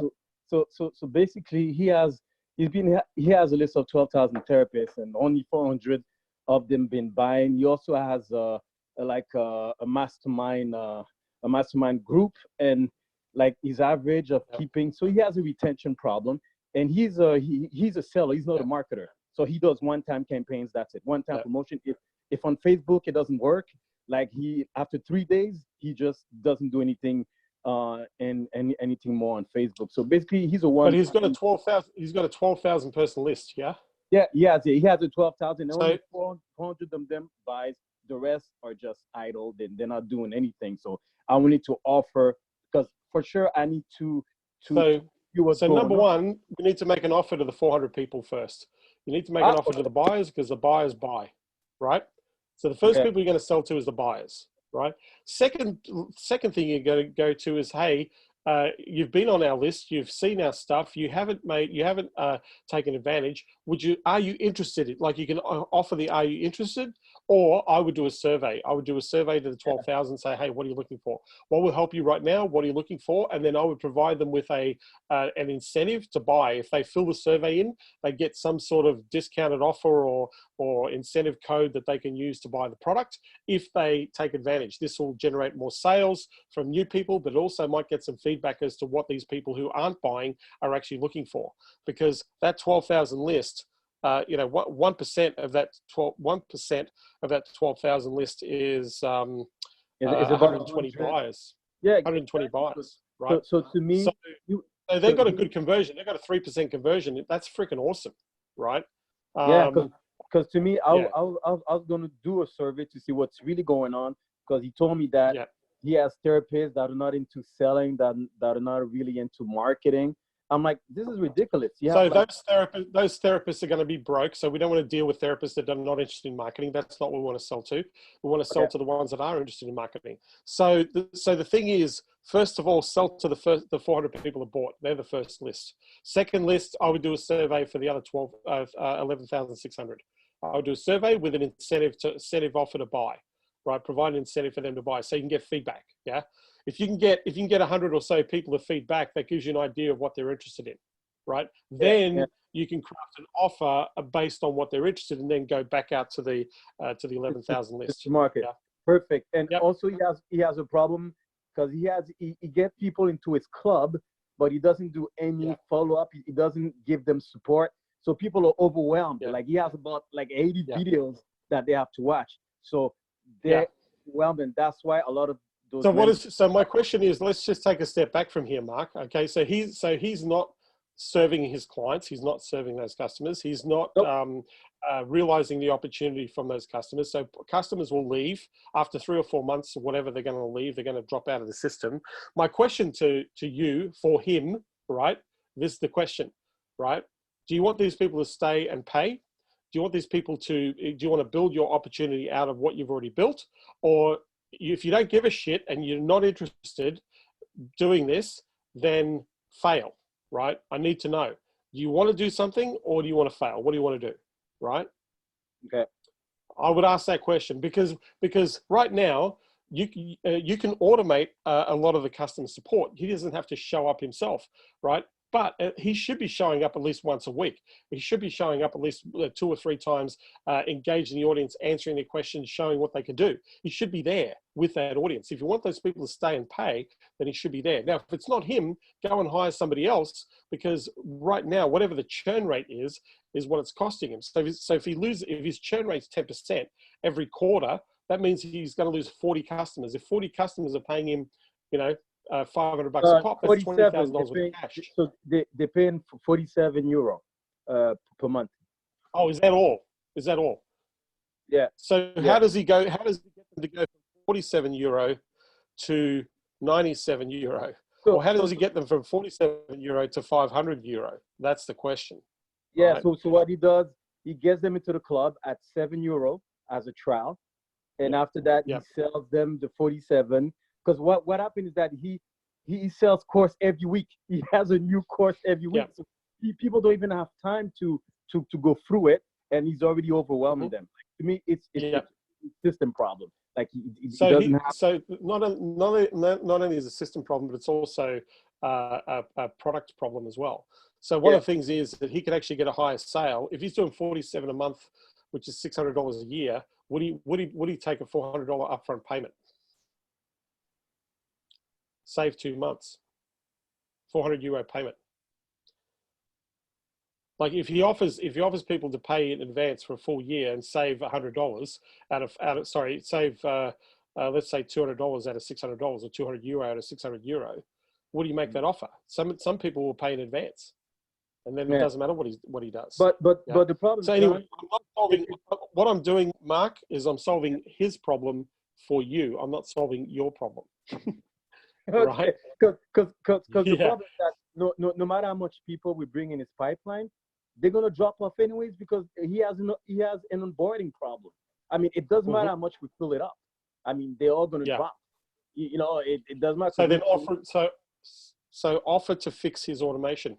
So basically, he has a list of 12,000 therapists, and only 400 of them been buying. He also has a mastermind group, and like his average of keeping. So he has a retention problem, and he's a seller. He's not a marketer. So he does one-time campaigns. That's it. One-time promotion. If on Facebook it doesn't work, like after 3 days, he just doesn't do anything and anything more on Facebook. So basically, he's a one. But he's got a 12,000. He's got a 12,000 person list. Yeah. Yeah. He has a 12,000. So, only 400 of them buys. The rest are just idle. They're not doing anything. So I wanted to offer, because for sure I need to so number on. one, we need to make an offer to the 400 people first. You need to make an offer to the buyers, because the buyers buy, right? So the first people you're going to sell to is the buyers, right? Second thing you're going to go to is, hey, you've been on our list, you've seen our stuff, you haven't taken advantage. Are you interested? Like, you can offer the, are you interested? Or I would do a survey. I would do a survey to the 12,000, say, hey, what are you looking for? What will help you right now? What are you looking for? And then I would provide them with an incentive to buy. If they fill the survey in, they get some sort of discounted offer or incentive code that they can use to buy the product if they take advantage. This will generate more sales from new people, but it also might get some feedback as to what these people who aren't buying are actually looking for. Because that 12,000 list, 1% of that 12,000 list is 120 buyers. Yeah, 120 buyers, right? So to me, so they've got a good conversion. They've got a 3% conversion. That's freaking awesome, right? Yeah, because to me, I was going to do a survey to see what's really going on, because he told me that he has therapists that are not into selling, that are not really into marketing. I'm like, this is ridiculous. So those therapists are going to be broke. So we don't want to deal with therapists that are not interested in marketing. That's not what we want to sell to. We want to sell to the ones that are interested in marketing. So the thing is, first of all, sell to the 400 people that bought. They're the first list. Second list, I would do a survey for the other 11,600. I would do a survey with an incentive offer to buy, right? Provide an incentive for them to buy, so you can get feedback. Yeah. if you can get 100 or so people to feedback, that gives you an idea of what they're interested in, right? Then you can craft an offer based on what they're interested in, and then go back out to the 11,000 list. Market. Yeah. Perfect. And also he has a problem because he gets people into his club, but he doesn't do any follow-up. He doesn't give them support. So people are overwhelmed. Like he has about like 80 videos that they have to watch. So they're overwhelmed, and that's why a lot of those. So my question is, let's just take a step back from here, Mark. Okay, so he's not serving his clients. He's not serving those customers. He's not realizing the opportunity from those customers. So customers will leave after 3 or 4 months or whatever. They're going to leave. They're going to drop out of the system. My question to you for him, right? This is the question, right? Do you want these people to stay and pay? Do you want these people to, do you want to build your opportunity out of what you've already built? Or if you don't give a shit and you're not interested doing this, then fail, right? I need to know. Do you want to do something or do you want to fail? What do you want to do, right? Okay. I would ask that question because right now you can automate a lot of the customer support. He doesn't have to show up himself, right? But he should be showing up at least once a week. He should be showing up at least 2 or 3 times, engaging the audience, answering their questions, showing what they can do. He should be there with that audience. If you want those people to stay and pay, then he should be there. Now, if it's not him, go and hire somebody else, because right now, whatever the churn rate is what it's costing him. So if his churn rate's 10% every quarter, that means he's going to lose 40 customers. If 40 customers are paying him, $500 a pop, that's $20,000 worth of cash. So they're paying €47 per month. Oh, is that all? Is that all? Yeah. So how does he get them to go from €47 to €97? Or how does he get them from €47 to €500? That's the question. Yeah. Right? So what he does, he gets them into the club at €7 as a trial, and after that he sells them the 47. Because what happened is that he sells course every week. He has a new course every week. So people don't even have time to go through it, and he's already overwhelming them. Like, to me, it's a system problem. Like he doesn't have. So not only is a system problem, but it's also a product problem as well. So one of the things is that he could actually get a higher sale if he's doing 47 a month, which is $600 a year. Would he take a $400 upfront payment? Save 2 months, €400 payment. Like if he offers people to pay in advance for a full year and save $100 save let's say $200 out of $600 or €200 out of €600. What do you make that offer? Some people will pay in advance, and then it doesn't matter what he does. But the problem. So anyway, what I'm doing, Mark, is I'm solving his problem for you. I'm not solving your problem. Right? Because the problem is that no matter how much people we bring in his pipeline, they're gonna drop off anyways because he has an onboarding problem. I mean, it doesn't matter how much we fill it up. I mean, they're all gonna drop. It doesn't matter. So then offer to fix his automation.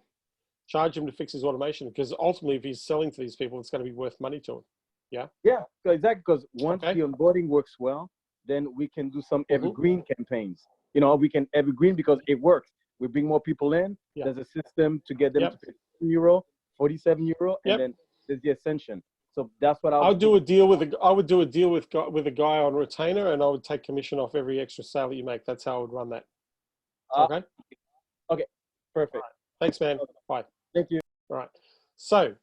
Charge him to fix his automation, because ultimately, if he's selling to these people, it's going to be worth money to him. Yeah. Yeah, exactly. Because once the onboarding works well, then we can do some evergreen campaigns. We can evergreen because it works. We bring more people in. There's a system to get them to pay €47, and then there's the ascension. So that's what I would do a deal with. I would do a deal with a guy on retainer, and I would take commission off every extra sale that you make. That's how I would run that. Okay. Okay. Perfect. Right. Thanks, man. Bye. Thank you. All right. So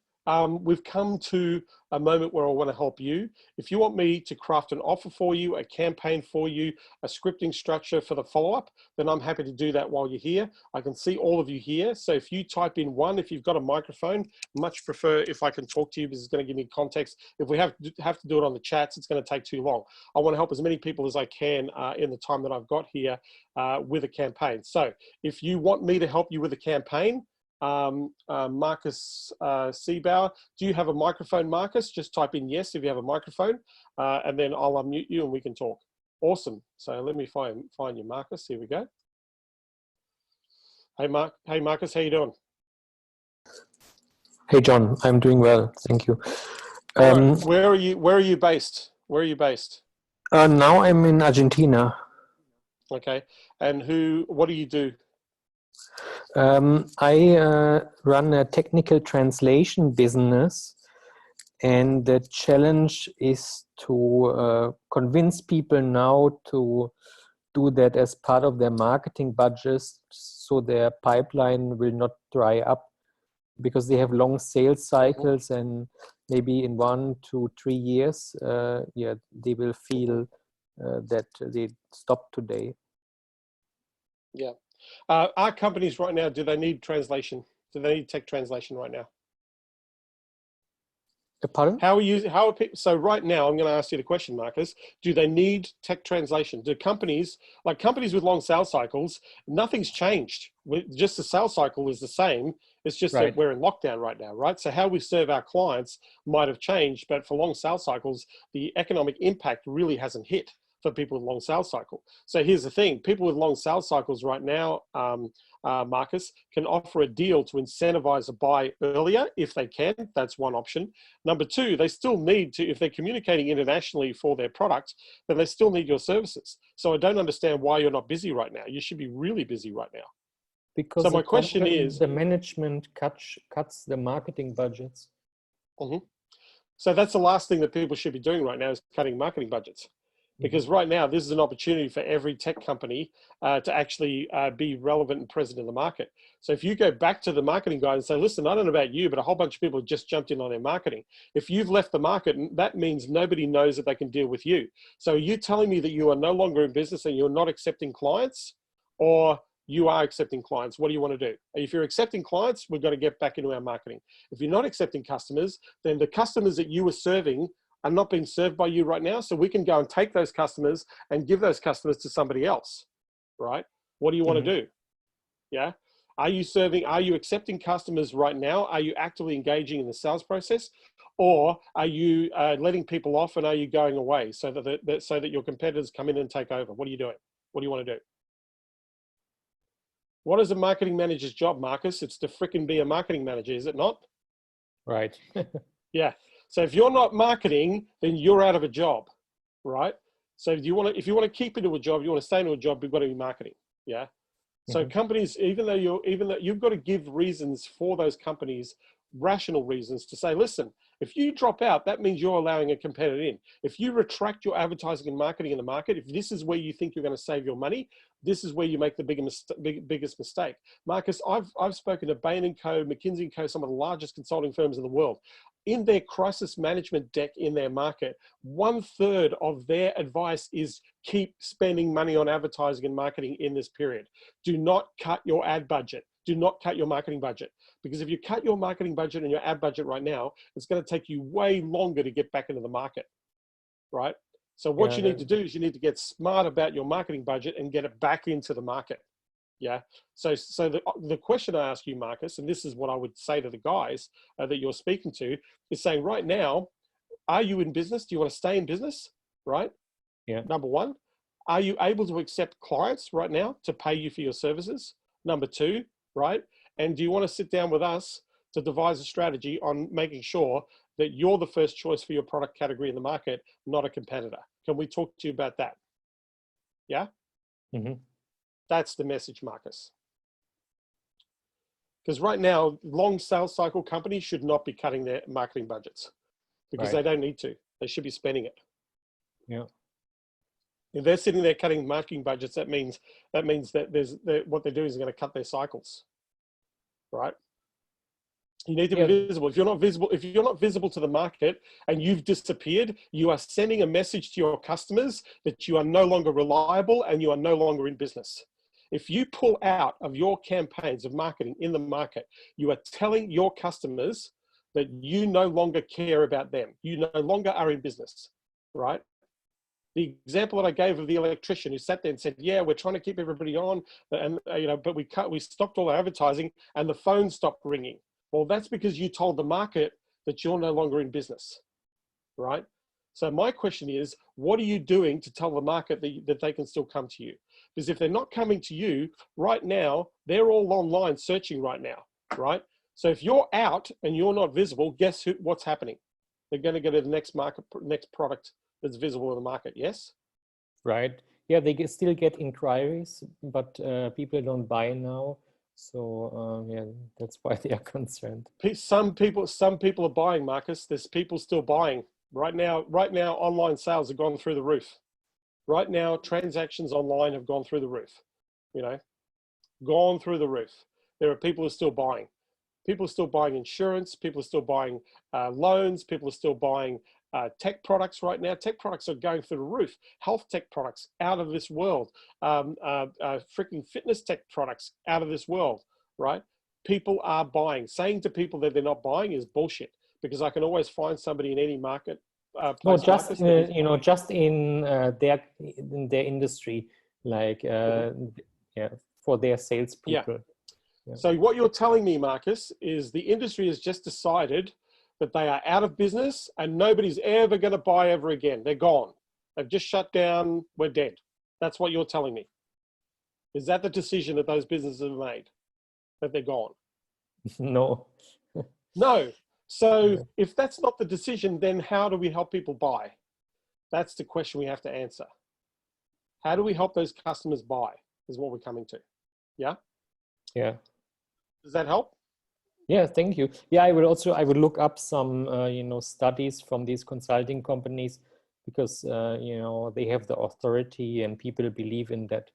we've come to a moment where I want to help you. If you want me to craft an offer for you, a campaign for you, a scripting structure for the follow-up, then I'm happy to do that while you're here. I can see all of you here. So if you type in 1, if you've got a microphone, much prefer if I can talk to you, because it's going to give me context. If we have to do it on the chats, it's going to take too long. I want to help as many people as I can in the time that I've got here with a campaign. So if you want me to help you with a campaign, Marcus Seabauer, do you have a microphone, Marcus? Just type in yes if you have a microphone, and then I'll unmute you and we can talk. Awesome. So let me find you, Marcus. Here we go. Hey Marcus, how you doing? Hey John, I'm doing well, thank you. Right. Where are you based? Where are you based? Now I'm in Argentina. Okay. And what do you do? I run a technical translation business, and the challenge is to convince people now to do that as part of their marketing budgets, so their pipeline will not dry up, because they have long sales cycles, and maybe in 1 to 3 years, yeah, they will feel that they stopped today. Yeah. Our companies right now, do they need translation? Do they need tech translation right now? Pardon? So right now, I'm going to ask you the question, Marcus. Do they need tech translation? Do companies, like companies with long sales cycles, nothing's changed. Just the sales cycle is the same. It's just Right. that we're in lockdown right now, right? So how we serve our clients might have changed, but for long sales cycles, the economic impact really hasn't hit for people with long sales cycle. So here's the thing, people with long sales cycles right now, Marcus, can offer a deal to incentivize a buy earlier if they can. That's one option. Number two, they still need to, if they're communicating internationally for their product, then they still need your services. So I don't understand why you're not busy right now. You should be really busy right now. Because so my question is, the management cuts the marketing budgets. So that's the last thing that people should be doing right now, is cutting marketing budgets. Because right now, this is an opportunity for every tech company to actually be relevant and present in the market. So if you go back to the marketing guy and say, listen, I don't know about you, but a whole bunch of people just jumped in on their marketing. If you've left the market, that means nobody knows that they can deal with you. So are you telling me that you are no longer in business and you're not accepting clients, or you are accepting clients? What do you want to do? If you're accepting clients, we've got to get back into our marketing. If you're not accepting customers, then the customers that you were serving are not being served by you right now. So we can go and take those customers and give those customers to somebody else, right? What do you want to do? Yeah. Are you accepting customers right now? Are you actively engaging in the sales process? Or are you letting people off, and are you going away so that your competitors come in and take over? What are you doing? What do you want to do? What is a marketing manager's job, Marcus? It's to frickin' be a marketing manager, is it not? Right. Yeah. So if you're not marketing, then you're out of a job, right? So if you want to keep into a job, you want to stay into a job, you've got to be marketing. Yeah. So companies, even though you've got to give reasons for those companies, rational reasons to say, listen, if you drop out, that means you're allowing a competitor in. If you retract your advertising and marketing in the market, if this is where you think you're going to save your money, this is where you make the biggest mistake. Marcus, I've spoken to Bain & Co, McKinsey & Co, some of the largest consulting firms in the world. In their crisis management deck in their market, 1/3 of their advice is keep spending money on advertising and marketing in this period. Do not cut your ad budget. Do not cut your marketing budget. Because if you cut your marketing budget and your ad budget right now, it's going to take you way longer to get back into the market, right? So what you need to do is you need to get smart about your marketing budget and get it back into the market. Yeah. So the question I ask you, Marcus, and this is what I would say to the guys that you're speaking to, is saying right now, are you in business? Do you want to stay in business? Right? Yeah. Number one, are you able to accept clients right now to pay you for your services? Number two, right? And do you want to sit down with us to devise a strategy on making sure that you're the first choice for your product category in the market, not a competitor? Can we talk to you about that? Yeah? That's the message, Marcus. Because right now, long sales cycle companies should not be cutting their marketing budgets because they don't need to. They should be spending it. Yeah. If they're sitting there cutting marketing budgets, that means that what they're doing is going to cut their cycles, right? You need to be visible. If you're not visible to the market and you've disappeared, you are sending a message to your customers that you are no longer reliable and you are no longer in business. If you pull out of your campaigns of marketing in the market, you are telling your customers that you no longer care about them. You no longer are in business, right? The example that I gave of the electrician who sat there and said, yeah, we're trying to keep everybody on, and but we stopped all our advertising and the phone stopped ringing. Well, that's because you told the market that you're no longer in business, right? So my question is, what are you doing to tell the market that they can still come to you? Because if they're not coming to you right now, they're all online searching right now, right? So if you're out and you're not visible, guess what's happening? They're going to go to the next product that's visible in the market, yes? Right. yeah, they still get inquiries, but people don't buy now. So yeah, that's why they are concerned. Some people are buying, Marcus. There's people still buying right now. Right now, online sales have gone through the roof. Right now, transactions online have gone through the roof. You know, gone through the roof. There are people who are still buying. People are still buying insurance. People are still buying loans. People are still buying tech products right now. Tech products are going through the roof. Health tech products out of this world. Freaking fitness tech products out of this world, right? People are buying. Saying to people that they're not buying is bullshit, because I can always find somebody in any market. No, just you know, just in their industry, like yeah, for their salespeople. Yeah. So what you're telling me, Marcus, is the industry has just decided that they are out of business and nobody's ever going to buy ever again. They're gone. They've just shut down. We're dead. That's what you're telling me. Is that the decision that those businesses have made? That they're gone? No. No. So if that's not the decision, then how do we help people buy? That's the question we have to answer. How do we help those customers buy is what we're coming to. Yeah? Yeah. Does that help? Yeah, thank you. Yeah, I would look up some you know, studies from these consulting companies, because you know, they have the authority and people believe in that.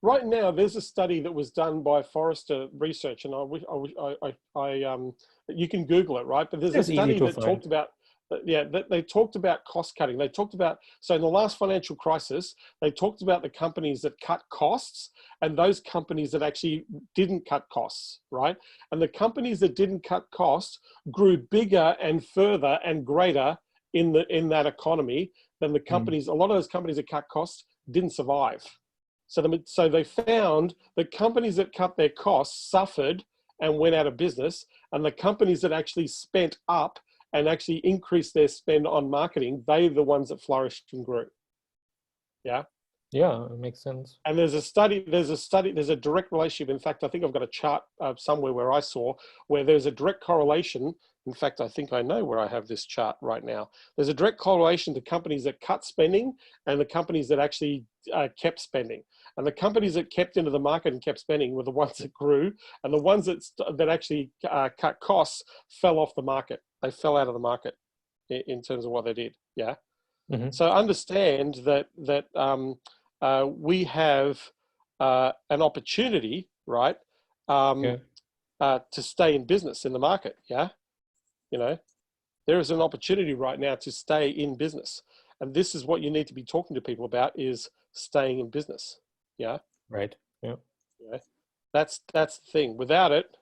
Right now, there's a study that was done by Forrester Research, and you can Google it, right? But there's a study that talked about, they talked about cost cutting. They talked about, so in the last financial crisis, they talked about the companies that cut costs and those companies that actually didn't cut costs, right? And the companies that didn't cut costs grew bigger and further and greater in that economy than the companies. A lot of those companies that cut costs didn't survive. So they found that companies that cut their costs suffered and went out of business, and the companies that actually spent up and actually increased their spend on marketing, they're the ones that flourished and grew. Yeah. Yeah, it makes sense. And there's a direct relationship. In fact, I think I've got a chart somewhere where I saw where there's a direct correlation. In fact, I think I know where I have this chart right now. There's a direct correlation to companies that cut spending and the companies that actually kept spending. And the companies that kept into the market and kept spending were the ones that grew, and the ones that actually cut costs fell off the market. They fell out of the market in terms of what they did. Yeah. Mm-hmm. So understand that we have an opportunity, right, to stay in business in the market. Yeah. You know, there is an opportunity right now to stay in business. And this is what you need to be talking to people about, is staying in business. Yeah. Right. Yeah. Yeah. That's the thing. Without it,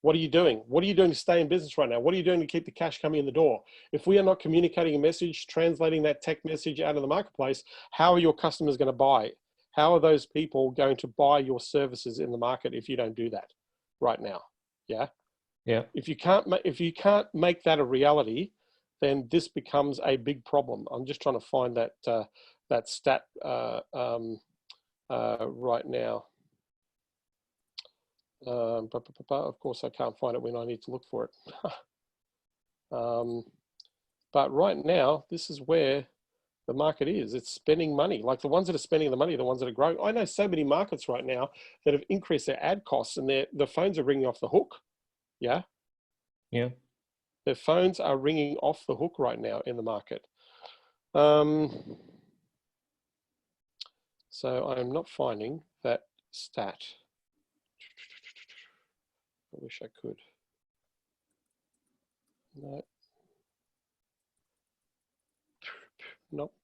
what are you doing? What are you doing to stay in business right now? What are you doing to keep the cash coming in the door? If we are not communicating a message, translating that tech message out of the marketplace, how are your customers going to buy? How are those people going to buy your services in the market if you don't do that right now? Yeah. Yeah. If you can't make that a reality, then this becomes a big problem. I'm just trying to find that stat right now. Of course, I can't find it when I need to look for it. But right now, this is where the market is. It's spending money. Like the ones that are spending the money are the ones that are growing. I know so many markets right now that have increased their ad costs, and the phones are ringing off the hook. Yeah. Yeah. Their phones are ringing off the hook right now in the market. So I'm not finding that stat. I wish I could. No. Nope.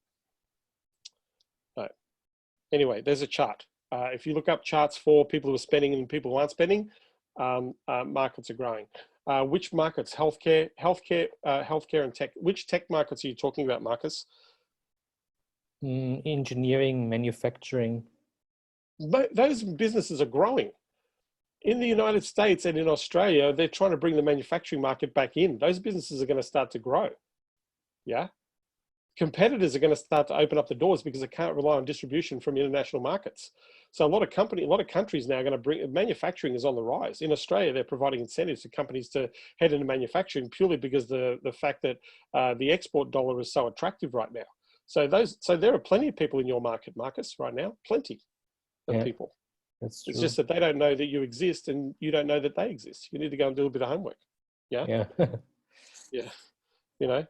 No. Anyway, there's a chart. If you look up charts for people who are spending and people who aren't spending, markets are growing. Which markets? Healthcare, and tech. Which tech markets are you talking about, Marcus? Engineering, manufacturing. Those businesses are growing. In the United States and in Australia, they're trying to bring the manufacturing market back in. Those businesses are going to start to grow. Yeah. Competitors are going to start to open up the doors because they can't rely on distribution from international markets. So a lot of countries now are going to bring, manufacturing is on the rise. In Australia, they're providing incentives to companies to head into manufacturing purely because the fact that the export dollar is so attractive right now. So there are plenty of people in your market, Marcus, right now, plenty of people. That's true. It's just that they don't know that you exist and you don't know that they exist. You need to go and do a bit of homework. Yeah. Yeah. Yeah. You know,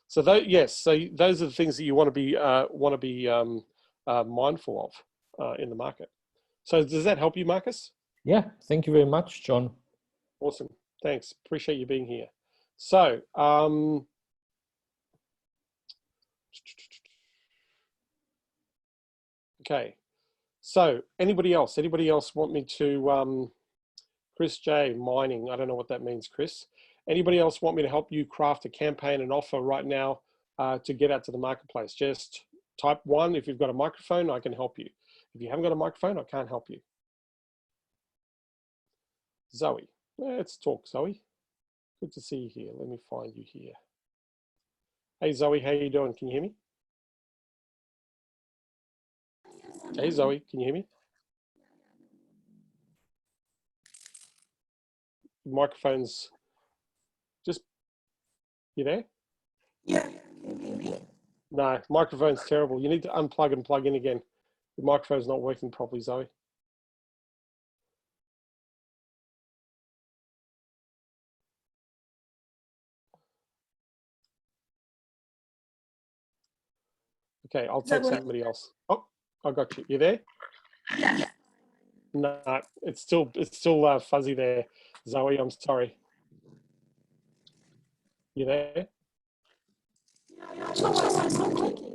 so yes. So those are the things that you want to be mindful of in the market. So does that help you, Marcus? Yeah. Thank you very much, John. Awesome. Thanks. Appreciate you being here. So, okay. So anybody else want me to, Chris J, mining. I don't know what that means, Chris. Anybody else want me to help you craft a campaign and offer right now to get out to the marketplace? Just type 1. If you've got a microphone, I can help you. If you haven't got a microphone, I can't help you. Zoe, let's talk, Zoe. Good to see you here. Let me find you here. Hey, Zoe, how you doing? Can you hear me? Hey, Zoe, can you hear me? Microphone's just, you there? Yeah. Can you hear me? No, microphone's terrible. You need to unplug and plug in again. The microphone's not working properly, Zoe. Okay, I'll take somebody else. Oh, I got you. You there? Yeah. No, it's still fuzzy there, Zoe. I'm sorry. You there?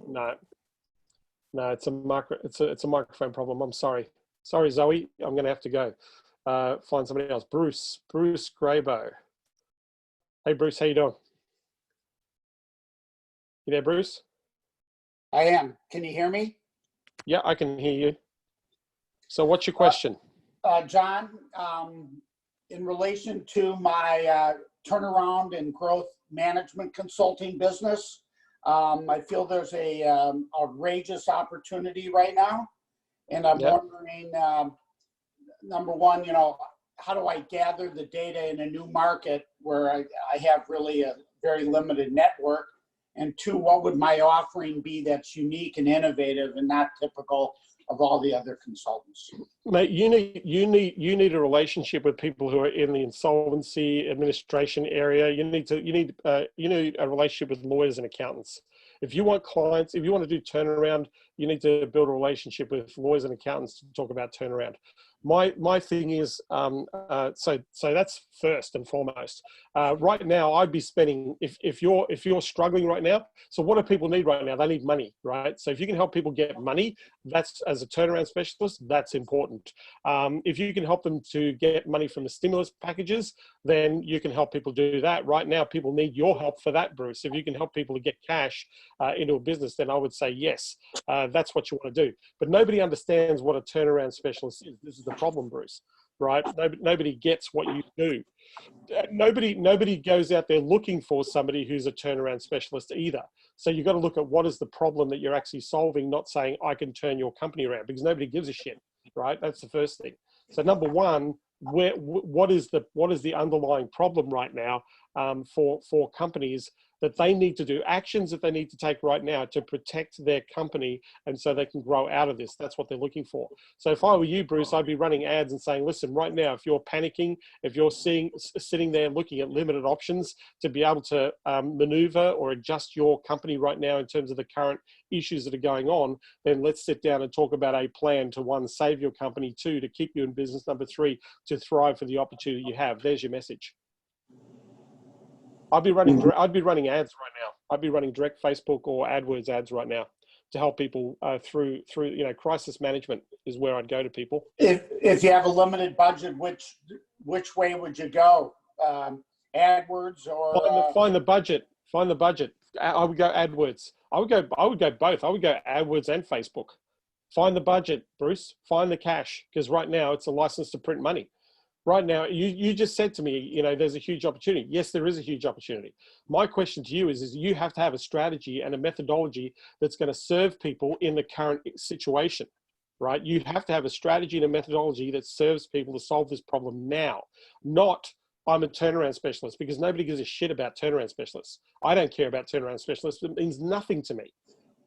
No, it's a microphone problem. I'm sorry. Sorry, Zoe. I'm gonna have to go. Find somebody else. Bruce Graybo. Hey, Bruce, how you doing? You there, Bruce? I am. Can you hear me? Yeah, I can hear you. So what's your question? John, in relation to my turnaround and growth management consulting business, I feel there's a outrageous opportunity right now. And I'm wondering, number one, how do I gather the data in a new market where I have really a very limited network? And 2, what would my offering be that's unique and innovative and not typical of all the other consultants? Mate, you need a relationship with people who are in the insolvency administration area. You need a relationship with lawyers and accountants. If you want clients, if you want to do turnaround, you need to build a relationship with lawyers and accountants to talk about turnaround. My thing is, so that's first and foremost. Right now, I'd be spending, if you're struggling right now, so what do people need right now? They need money, right? So if you can help people get money, that's, as a turnaround specialist, that's important. If you can help them to get money from the stimulus packages, then you can help people do that. Right now, people need your help for that, Bruce. If you can help people to get cash into a business, then I would say yes, that's what you want to do. But nobody understands what a turnaround specialist is. This is the problem, Bruce, right? Nobody gets what you do. Nobody goes out there looking for somebody who's a turnaround specialist either. So you've got to look at what is the problem that you're actually solving, not saying I can turn your company around, because nobody gives a shit, right? That's the first thing. So number one, what is the underlying problem right now for companies that they need to do, actions that they need to take right now to protect their company and so they can grow out of this. That's what they're looking for. So if I were you, Bruce, I'd be running ads and saying, listen, right now, if you're panicking, if you're sitting there looking at limited options to be able to maneuver or adjust your company right now in terms of the current issues that are going on, then let's sit down and talk about a plan to, 1, save your company, 2, to keep you in business, number 3, to thrive for the opportunity you have. There's your message. I'd be running ads right now. I'd be running direct Facebook or AdWords ads right now to help people through crisis management is where I'd go to people. If you have a limited budget, which way would you go? AdWords or find the budget. Find the budget. I would go AdWords. I would go both. I would go AdWords and Facebook. Find the budget, Bruce. Find the cash, because right now it's a license to print money. Right now, you just said to me, there's a huge opportunity. Yes, there is a huge opportunity. My question to you is you have to have a strategy and a methodology that's going to serve people in the current situation, right? You have to have a strategy and a methodology that serves people to solve this problem now, not I'm a turnaround specialist, because nobody gives a shit about turnaround specialists. I don't care about turnaround specialists. It means nothing to me.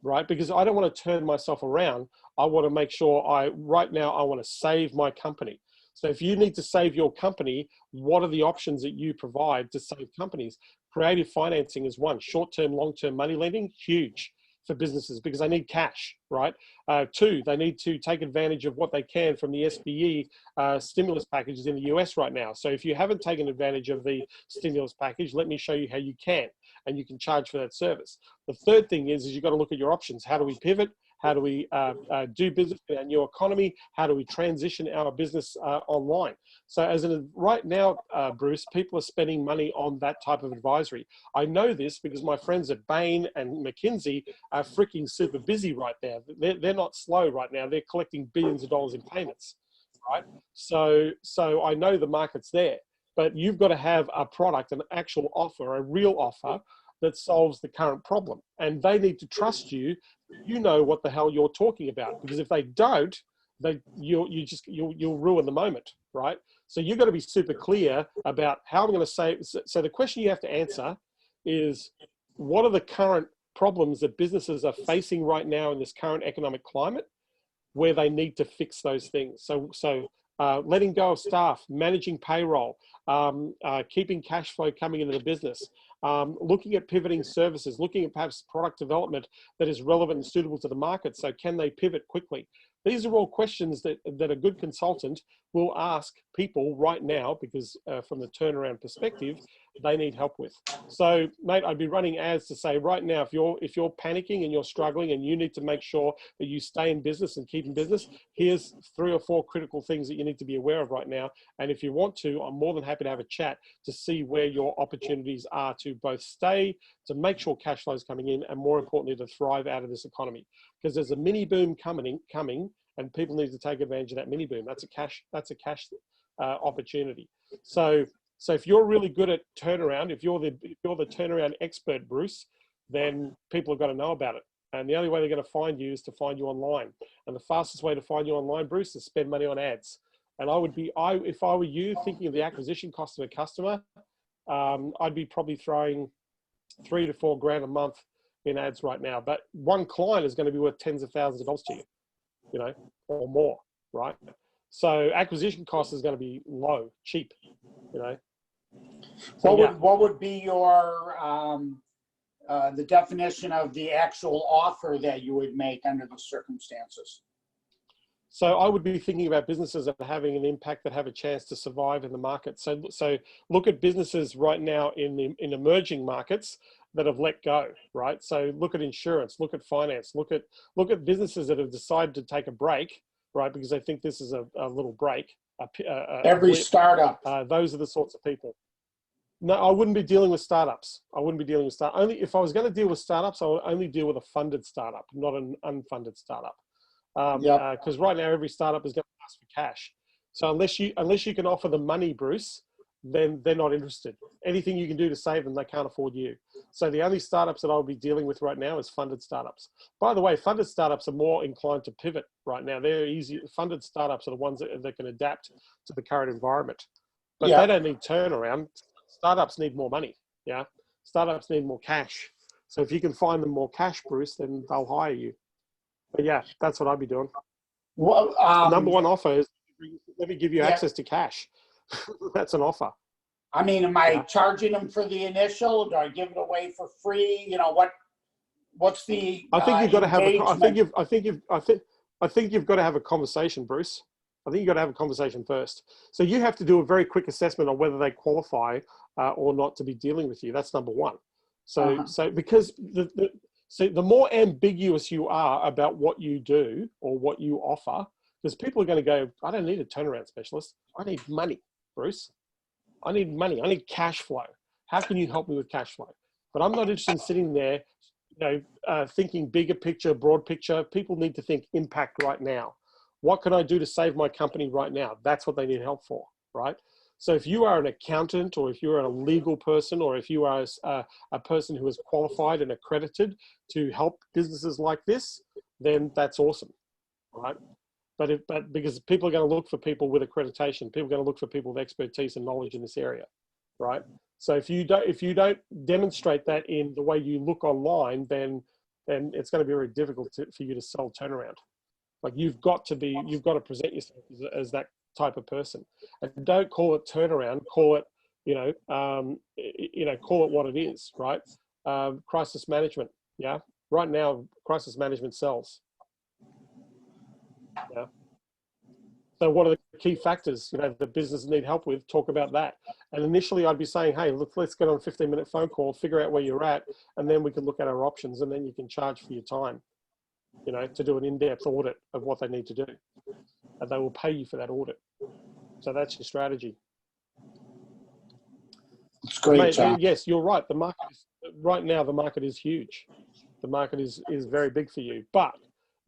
right? Because I don't want to turn myself around. I want to make sure right now, I want to save my company. So if you need to save your company, what are the options that you provide to save companies? Creative financing is one. Short-term, long-term money lending, huge for businesses because they need cash, right? Two, they need to take advantage of what they can from the SBE stimulus packages in the US right now. So if you haven't taken advantage of the stimulus package, let me show you how you can, and you can charge for that service. The third thing is you've got to look at your options. How do we pivot? How do we do business in our new economy? How do we transition our business online? So right now, Bruce, people are spending money on that type of advisory. I know this because my friends at Bain and McKinsey are freaking super busy right now. They're not slow right now. They're collecting billions of dollars in payments, right? So I know the market's there, but you've got to have a product, an actual offer, a real offer that solves the current problem. And they need to trust you. You know what the hell you're talking about, because if they don't, you'll ruin the moment, right? So you've got to be super clear about how I'm going to say. So the question you have to answer is, what are the current problems that businesses are facing right now in this current economic climate, where they need to fix those things? So letting go of staff, managing payroll, keeping cash flow coming into the business, looking at pivoting services, looking at perhaps product development that is relevant and suitable to the market. So can they pivot quickly? These are all questions that a good consultant will ask people right now, because from the turnaround perspective, they need help with. So, mate, I'd be running ads to say right now, if you're panicking and you're struggling and you need to make sure that you stay in business and keep in business, here's 3 or 4 critical things that you need to be aware of right now. And if you want to, I'm more than happy to have a chat to see where your opportunities are to both stay, to make sure cash flow is coming in, and more importantly, to thrive out of this economy. Because there's a mini boom coming, and people need to take advantage of that mini boom. That's a cash opportunity. So if you're really good at turnaround, if you're the turnaround expert, Bruce, then people have got to know about it. And the only way they're going to find you is to find you online. And the fastest way to find you online, Bruce, is spend money on ads. And if I were you, thinking of the acquisition cost of a customer, I'd be probably throwing $3 to $4 grand a month in ads right now. But one client is going to be worth tens of thousands of dollars to you, or more, right? So acquisition cost is going to be low, cheap, So, what would be your the definition of the actual offer that you would make under the circumstances? So I would be thinking about businesses that are having an impact, that have a chance to survive in the market. So look at businesses right now in emerging markets that have let go, right? So look at insurance, look at finance, look at businesses that have decided to take a break, right? Because they think this is a little break. Every startup. Those are the sorts of people. No, I wouldn't be dealing with startups. Only if I was going to deal with startups, I would only deal with a funded startup, not an unfunded startup. Because right now every startup is going to ask for cash. So unless you can offer them money, Bruce, then they're not interested. Anything you can do to save them, they can't afford you. So the only startups that I'll be dealing with right now is funded startups. By the way, funded startups are more inclined to pivot right now. They're easy. Funded startups are the ones that can adapt to the current environment. But they don't need turnaround. Startups need more money. Yeah, startups need more cash. So if you can find them more cash, Bruce, then they'll hire you. But yeah, that's what I'd be doing. Well, number one offer is, let me give you access to cash. That's an offer. I mean, am I charging them for the initial? Do I give it away for free? What's the? I think you've got to have. I think you've got to have a conversation, Bruce. I think you've got to have a conversation first. So you have to do a very quick assessment on whether they qualify or not to be dealing with you. That's number one. So because the more ambiguous you are about what you do or what you offer, because people are going to go, I don't need a turnaround specialist. I need money, Bruce. I need money. I need cash flow. How can you help me with cash flow? But I'm not interested in sitting there, thinking bigger picture, broad picture. People need to think impact right now. What can I do to save my company right now? That's what they need help for, right? So if you are an accountant, or if you're a legal person, or if you are a person who is qualified and accredited to help businesses like this, then that's awesome, right? But because people are going to look for people with accreditation, people are going to look for people with expertise and knowledge in this area, right? So if you don't demonstrate that in the way you look online, then then it's going to be very difficult for you to sell turnaround. Like you've got to present yourself as that type of person, and don't call it turnaround. Call it, call it what it is, right? Crisis management. Yeah. Right now, crisis management sells. Yeah. So what are the key factors, that business need help with? Talk about that. And initially I'd be saying, hey, let's get on a 15-minute phone call, figure out where you're at, and then we can look at our options, and then you can charge for your time, to do an in-depth audit of what they need to do. And they will pay you for that audit. So that's your strategy. It's great, Mate, John. yes, you're right. Right now, the market is huge. The market is very big for you, but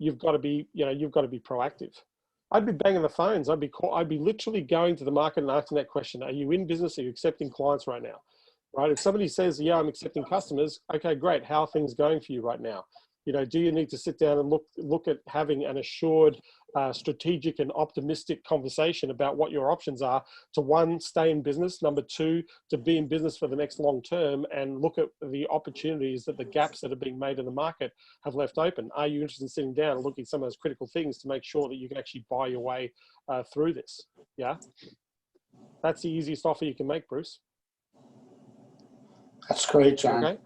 you've got to be, you've got to be proactive. I'd be banging the phones. I'd be literally going to the market and asking that question. Are you in business? Are you accepting clients right now? Right. If somebody says, yeah, I'm accepting customers. Okay, great. How are things going for you right now? Do you need to sit down and look at having an assured, strategic and optimistic conversation about what your options are to, one, stay in business, number two, to be in business for the next long term, and look at the opportunities, that the gaps that are being made in the market have left open. Are you interested in sitting down and looking at some of those critical things to make sure that you can actually buy your way through this? Yeah. That's the easiest offer you can make, Bruce. That's great, John. Okay.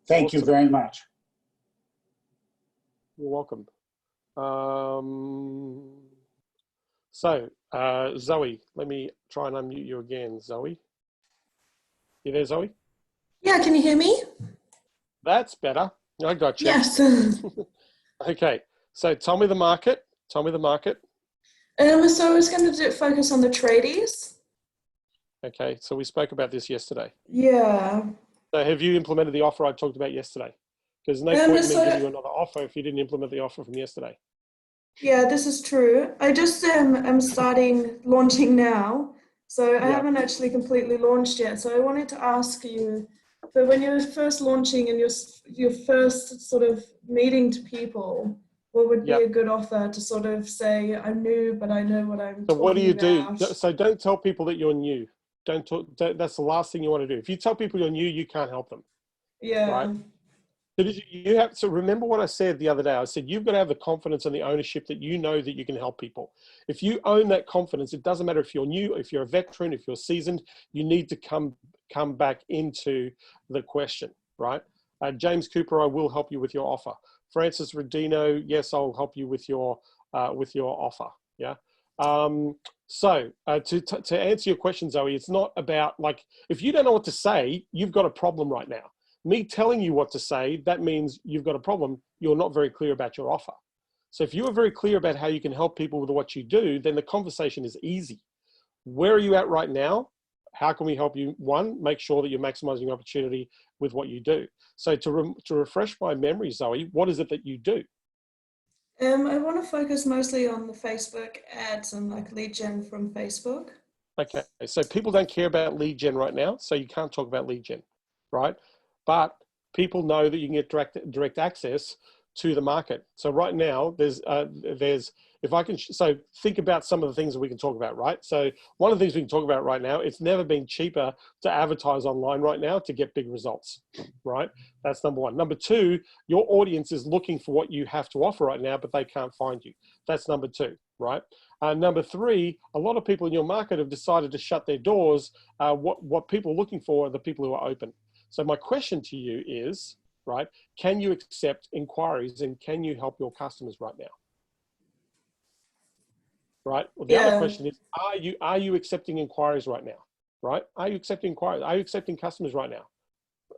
Thank you very much. You're welcome. So, Zoe, let me try and unmute you again, Zoe. You there, Zoe? Yeah, can you hear me? That's better. I got you. Yes. Okay, so tell me the market. Tell me the market. So I was going to focus on the tradies. Okay, so we spoke about this yesterday. Yeah. So have you implemented the offer I talked about yesterday? There's no point in me giving you another offer if you didn't implement the offer from yesterday. Yeah, this is true. I just am launching now. So I haven't actually completely launched yet. So I wanted to ask you, so when you're first launching and your first sort of meeting to people, what would be a good offer to sort of say, I'm new, but I know what I'm talking about? So what do you do? So don't tell people that you're new. That's the last thing you want to do. If you tell people you're new, you can't help them. Yeah. Right? So remember what I said the other day. I said, you've got to have the confidence and the ownership that you know that you can help people. If you own that confidence, it doesn't matter if you're new, if you're a veteran, if you're seasoned, you need to come back into the question, right? James Cooper, I will help you with your offer. Francis Rodino, yes, I'll help you with your offer. Yeah. So to answer your question, Zoe, it's not about, like, if you don't know what to say, you've got a problem right now. Me telling you what to say, that means you've got a problem. You're not very clear about your offer. So if you are very clear about how you can help people with what you do, then the conversation is easy. Where are you at right now? How can we help you? One, make sure that you're maximizing your opportunity with what you do. So to refresh my memory, Zoe, what is it that you do? I want to focus mostly on the Facebook ads and like lead gen from Facebook. Okay, so people don't care about lead gen right now, so you can't talk about lead gen, right? But people know that you can get direct access to the market. So right now, if I can, so think about some of the things that we can talk about, right? So one of the things we can talk about right now, it's never been cheaper to advertise online right now to get big results, right? That's number one. Number two, your audience is looking for what you have to offer right now, but they can't find you. That's number two, right? Number three, a lot of people in your market have decided to shut their doors. What people are looking for are the people who are open. So my question to you is, right, can you accept inquiries and can you help your customers right now? Right. Well, the other question is, are you accepting inquiries right now? Right. Are you accepting inquiries? Are you accepting customers right now?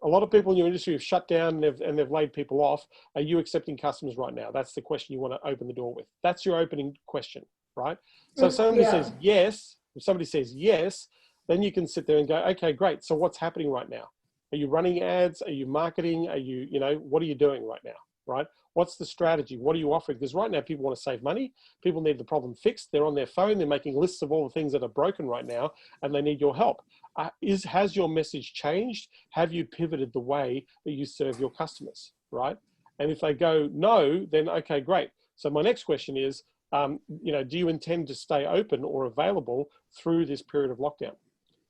A lot of people in your industry have shut down and they've laid people off. Are you accepting customers right now? That's the question you want to open the door with. That's your opening question, right? So if somebody says yes, if somebody says yes, then you can sit there and go, okay, great. So what's happening right now? Are you running ads? Are you marketing? Are you, what are you doing right now, right? What's the strategy? What are you offering? Because right now people want to save money. People need the problem fixed. They're on their phone. They're making lists of all the things that are broken right now, and they need your help. Has your message changed? Have you pivoted the way that you serve your customers, right? And if they go no, then okay, great. So my next question is, do you intend to stay open or available through this period of lockdown?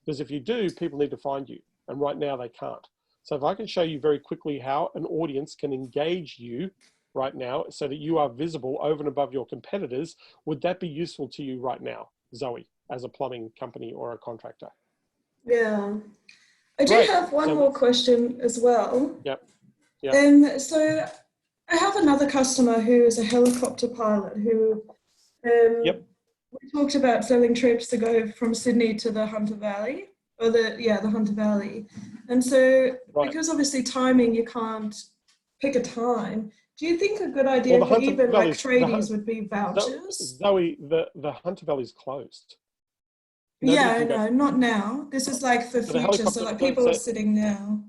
Because if you do, people need to find you. And right now they can't. So if I can show you very quickly how an audience can engage you right now so that you are visible over and above your competitors, would that be useful to you right now, Zoe, as a plumbing company or a contractor? Yeah. I do Great. have one So more question as well. Yep. Yep. So I have another customer who is a helicopter pilot who Yep. we talked about selling trips to go from Sydney to the Hunter Valley, or the Hunter Valley. And so Right. because obviously timing, you can't pick a time. Do you think a good idea Well, the for Hunter even like Valley's, tradies would be vouchers? Zoe, the Hunter Valley's closed. Yeah, Nobody I can go. know, not now. This is like for So the future. So helicopter, like people so, are sitting now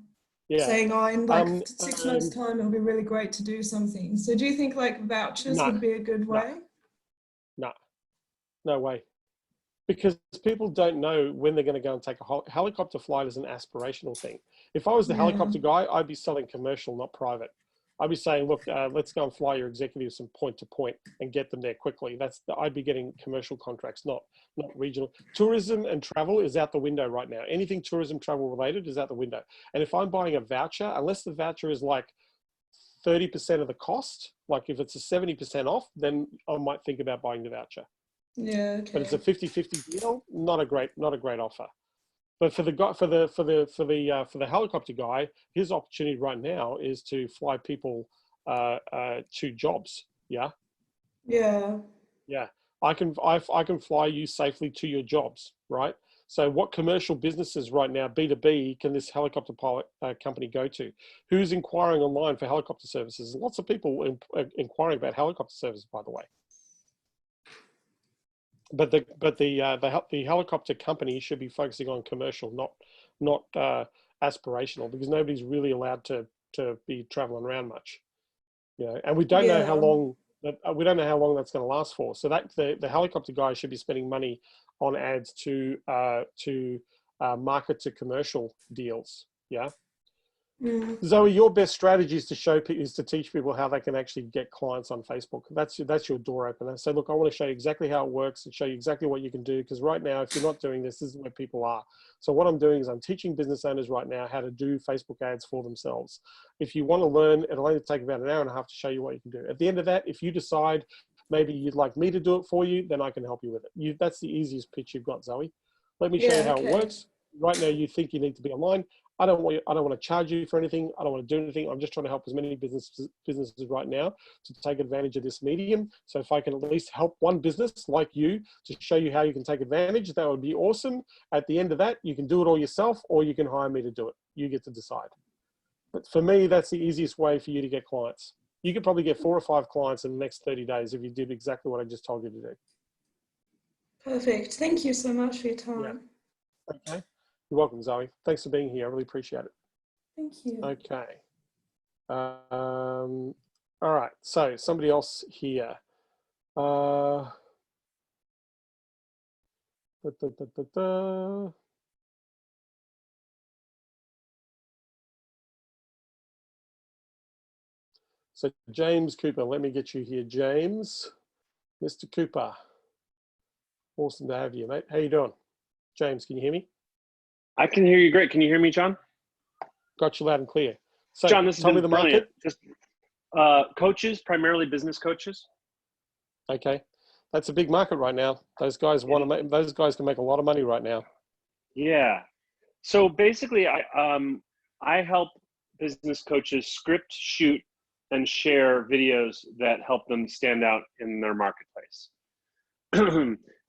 yeah. saying, oh, in like 6 months No, time, it'll be really great to do something. So do you think like vouchers would be a good way? no way. Because people don't know when they're going to go and take a helicopter flight is an aspirational thing. If I was the Yeah. helicopter guy, I'd be selling commercial, not private. I'd be saying, look, let's go and fly your executives from point to point and get them there quickly. I'd be getting commercial contracts, not regional. Tourism and travel is out the window right now. Anything tourism travel related is out the window. And if I'm buying a voucher, unless the voucher is like 30% of the cost, like if it's a 70% off, then I might think about buying the voucher. Yeah, okay. But it's a 50-50 deal. Not a great offer. But for the helicopter guy, his opportunity right now is to fly people to jobs. Yeah. Yeah. Yeah. I can fly you safely to your jobs, right? So what commercial businesses right now, B2B, can this helicopter pilot company go to? Who's inquiring online for helicopter services? Lots of people inquiring about helicopter services, by the way. But the helicopter company should be focusing on commercial, not aspirational, because nobody's really allowed to be traveling around much, you know. And we don't know how long that's going to last for. So that the helicopter guy should be spending money on ads to market to commercial deals. Yeah. Mm. Zoe, your best strategy is to teach people how they can actually get clients on Facebook. That's your door opener. So look, I want to show you exactly how it works and show you exactly what you can do, because right now, if you're not doing this, this is where people are. So what I'm doing is I'm teaching business owners right now how to do Facebook ads for themselves. If you want to learn, it'll only take about an hour and a half to show you what you can do. At the end of that, if you decide maybe you'd like me to do it for you, then I can help you with it. That's the easiest pitch you've got, Zoe. Let me show you how it works. Right now, you think you need to be online. I don't want to charge you for anything. I don't want to do anything. I'm just trying to help as many businesses right now to take advantage of this medium. So if I can at least help one business like you to show you how you can take advantage, that would be awesome. At the end of that, you can do it all yourself, or you can hire me to do it. You get to decide. But for me, that's the easiest way for you to get clients. You could probably get 4 or 5 clients in the next 30 days if you did exactly what I just told you to do. Perfect. Thank you so much for your time. Yeah. Okay. You're welcome, Zoe. Thanks for being here. I really appreciate it. Thank you. Okay. All right. So somebody else here. So James Cooper, let me get you here, James. Mr. Cooper. Awesome to have you, mate. How you doing? James, can you hear me? I can hear you great. Can you hear me, John? Got you loud and clear. So John, this tell me is the brilliant. market. Just coaches, primarily business coaches. Okay, that's a big market right now. Those guys want to make. Those guys can make a lot of money right now. Yeah. So basically, I help business coaches script, shoot, and share videos that help them stand out in their marketplace.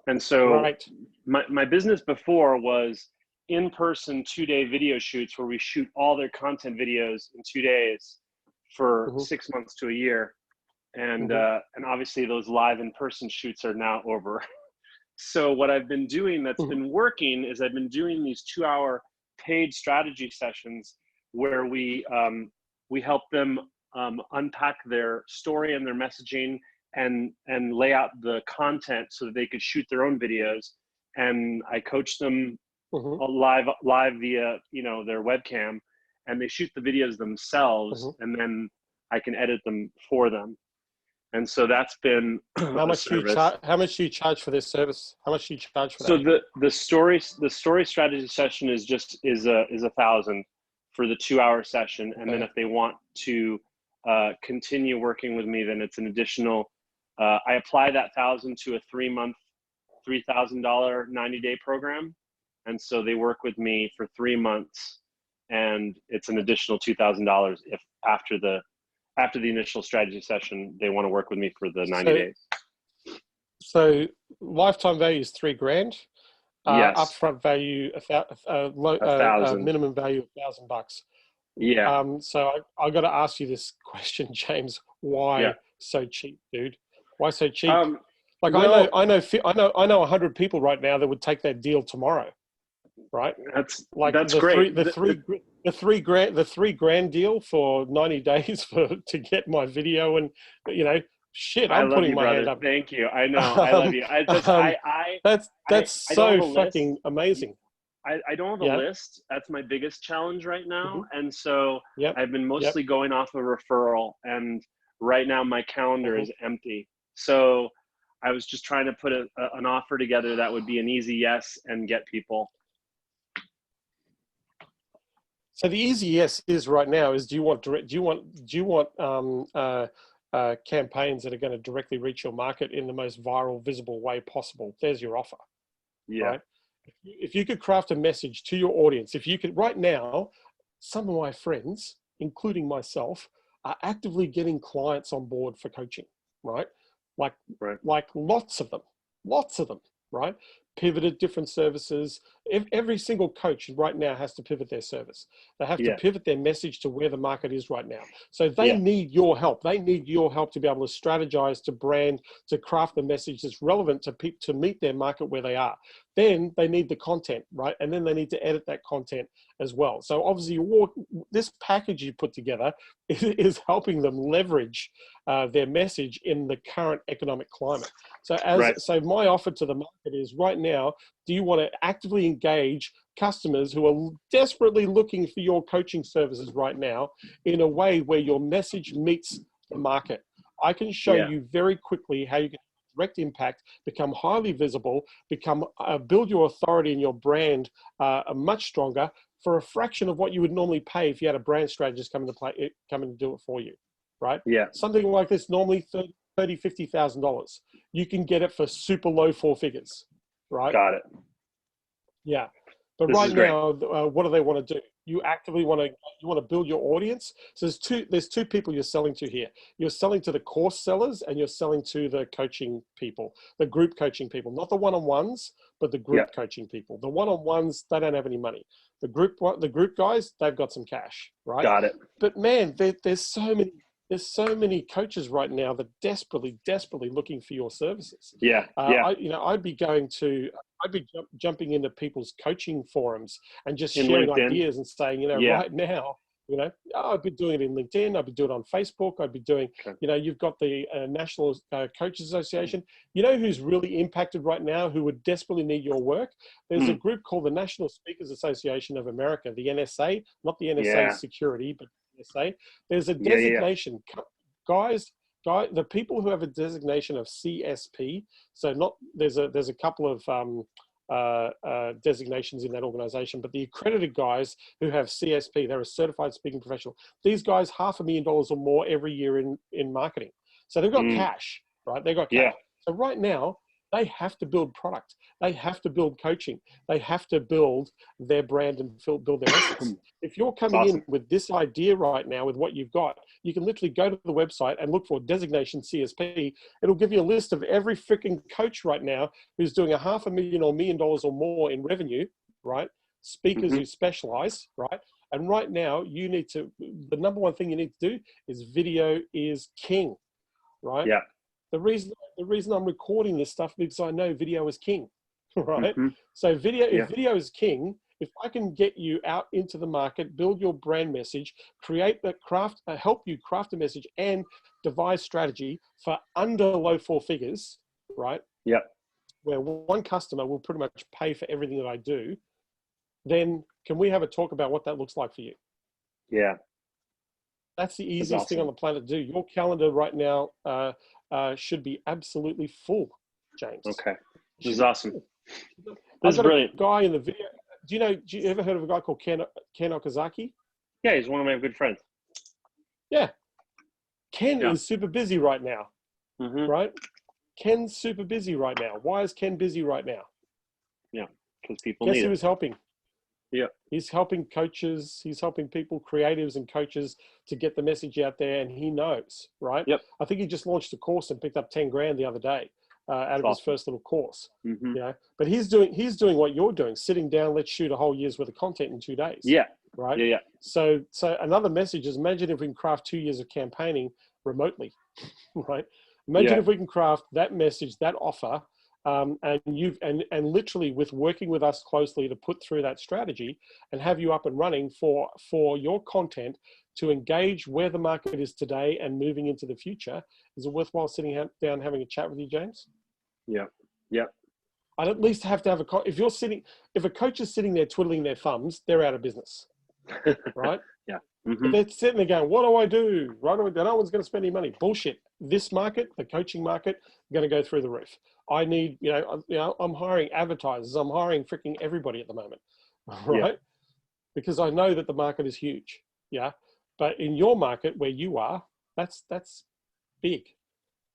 And so Right. my business before was in-person 2-day video shoots where we shoot all their content videos in 2 days for 6 months to a year. And obviously those live in-person shoots are now over. So what I've been doing that's been working is I've been doing these 2-hour paid strategy sessions where we help them unpack their story and their messaging and lay out the content so that they could shoot their own videos. And I coach them live via, their webcam, and they shoot the videos themselves, and then I can edit them for them. And so that's been how much do you charge for this service? How much do you charge for that? So the story strategy session is $1,000 for the 2-hour session. And then Okay. if they want to continue working with me, then it's an additional, I apply that $1,000 to a 3-month, $3,000 90-day program. And so they work with me for 3 months, and it's an additional $2,000 if after the initial strategy session, they want to work with me for the 90 days. So lifetime value is $3,000. Yes. Upfront value, $1,000. minimum value of $1,000. Yeah. So I got to ask you this question, James. Why so cheap, dude? Why so cheap? Like well, I know 100 people right now that would take that deal tomorrow, right? That's The great. the $3,000 deal for 90 days to get my video, and shit, I I'm love putting you, my brother. hand up. Thank you. I know. I love you. That's I don't have so a fucking list. amazing. I don't have a list. That's my biggest challenge right now. And so I've been mostly going off of referral, and right now my calendar is empty. So I was just trying to put an offer together that would be an easy yes and get people. So the easy yes is right now is do you want campaigns that are going to directly reach your market in the most viral, visible way possible? There's your offer. Yeah. Right? If you could craft a message to your audience, if you could right now, some of my friends, including myself, are actively getting clients on board for coaching, right? Like lots of them, right? Pivoted different services. Every single coach right now has to pivot their service. They have to pivot their message to where the market is right now. So they need your help. They need your help to be able to strategize, to brand, to craft the message that's relevant to people, to meet their market where they are. Then they need the content, right? And then they need to edit that content as well. So obviously this package you put together is helping them leverage their message in the current economic climate. So so my offer to the market is right now, do you want to actively engage customers who are desperately looking for your coaching services right now in a way where your message meets the market? I can show you very quickly how you can direct impact, become highly visible, build your authority and your brand much stronger for a fraction of what you would normally pay if you had a brand strategist come and do it for you, right? Yeah. Something like this normally $30,000, $50,000. You can get it for super low 4 figures, right? Got it. Yeah. But This right now, what do they want to do? You actively want to build your audience. So there's two people you're selling to here. You're selling to the course sellers, and you're selling to the coaching people, the group coaching people, not the one-on-ones, but the group coaching people. The one-on-ones, they don't have any money. The group guys, they've got some cash, right? Got it. But man, there's so many coaches right now that desperately looking for your services. I'd be jumping into people's coaching forums and just sharing LinkedIn. Ideas and saying, right now, I'd be doing it in LinkedIn. I'd be doing it on Facebook. I'd be doing, you've got the National Coaches Association. You know who's really impacted right now, who would desperately need your work? There's a group called the National Speakers Association of America, the NSA, not the NSA security, but NSA. There's a designation. Guys, the people who have a designation of CSP, so there's a couple of designations in that organization, but the accredited guys who have CSP, they're a certified speaking professional. These guys, $500,000 or more every year in marketing. So they've got cash, right? They've got cash. So right now, they have to build product. They have to build coaching. They have to build their brand and build their assets. If you're coming in with this idea right now, with what you've got, you can literally go to the website and look for designation CSP. It'll give you a list of every freaking coach right now who's doing $500,000 or $1 million or more in revenue, right? Speakers who specialize, right? And right now, the number one thing you need to do is video is king, right? Yeah. The reason I'm recording this stuff because I know video is king, right? So if video is king, if I can get you out into the market, build your brand message, help you craft a message and devise strategy for under low 4 figures, right? Yeah. Where one customer will pretty much pay for everything that I do, then can we have a talk about what that looks like for you? Yeah. That's the easiest thing on the planet to do. Your calendar right now should be absolutely full, James. Okay. This is awesome. I've got a guy in the video. Do you ever heard of a guy called Ken Okazaki? Yeah, he's one of my good friends. Yeah. Ken Yeah. is super busy right now, Mm-hmm. right? Ken's super busy right now. Why is Ken busy right now? Yeah, because people Guess need who it. was helping? Yeah. He's helping coaches. He's helping people, creatives and coaches, to get the message out there, and he knows, right? Yep. I think he just launched a course and picked up 10 grand the other day out of his Awesome. first little course. Mm-hmm. Yeah, but he's doing what you're doing, sitting down. Let's shoot a whole year's worth of content in 2 days. Yeah. Right. Yeah. Yeah. So another message is, imagine if we can craft 2 years of campaigning remotely, right? Imagine if we can craft that message, that offer, and literally with working with us closely to put through that strategy and have you up and running for your content to engage where the market is today and moving into the future. Is it worthwhile sitting down having a chat with you, James? Yeah. Yeah. I'd at least have to have if a coach is sitting there twiddling their thumbs, they're out of business, right? Yeah. But Mm-hmm. they're sitting there going, what do I do? Right? No one's going to spend any money. Bullshit. This market, the coaching market, going to go through the roof. I need, I'm hiring advertisers. I'm hiring freaking everybody at the moment, right? Yeah. Because I know that the market is huge. Yeah. But in your market where you are, that's big.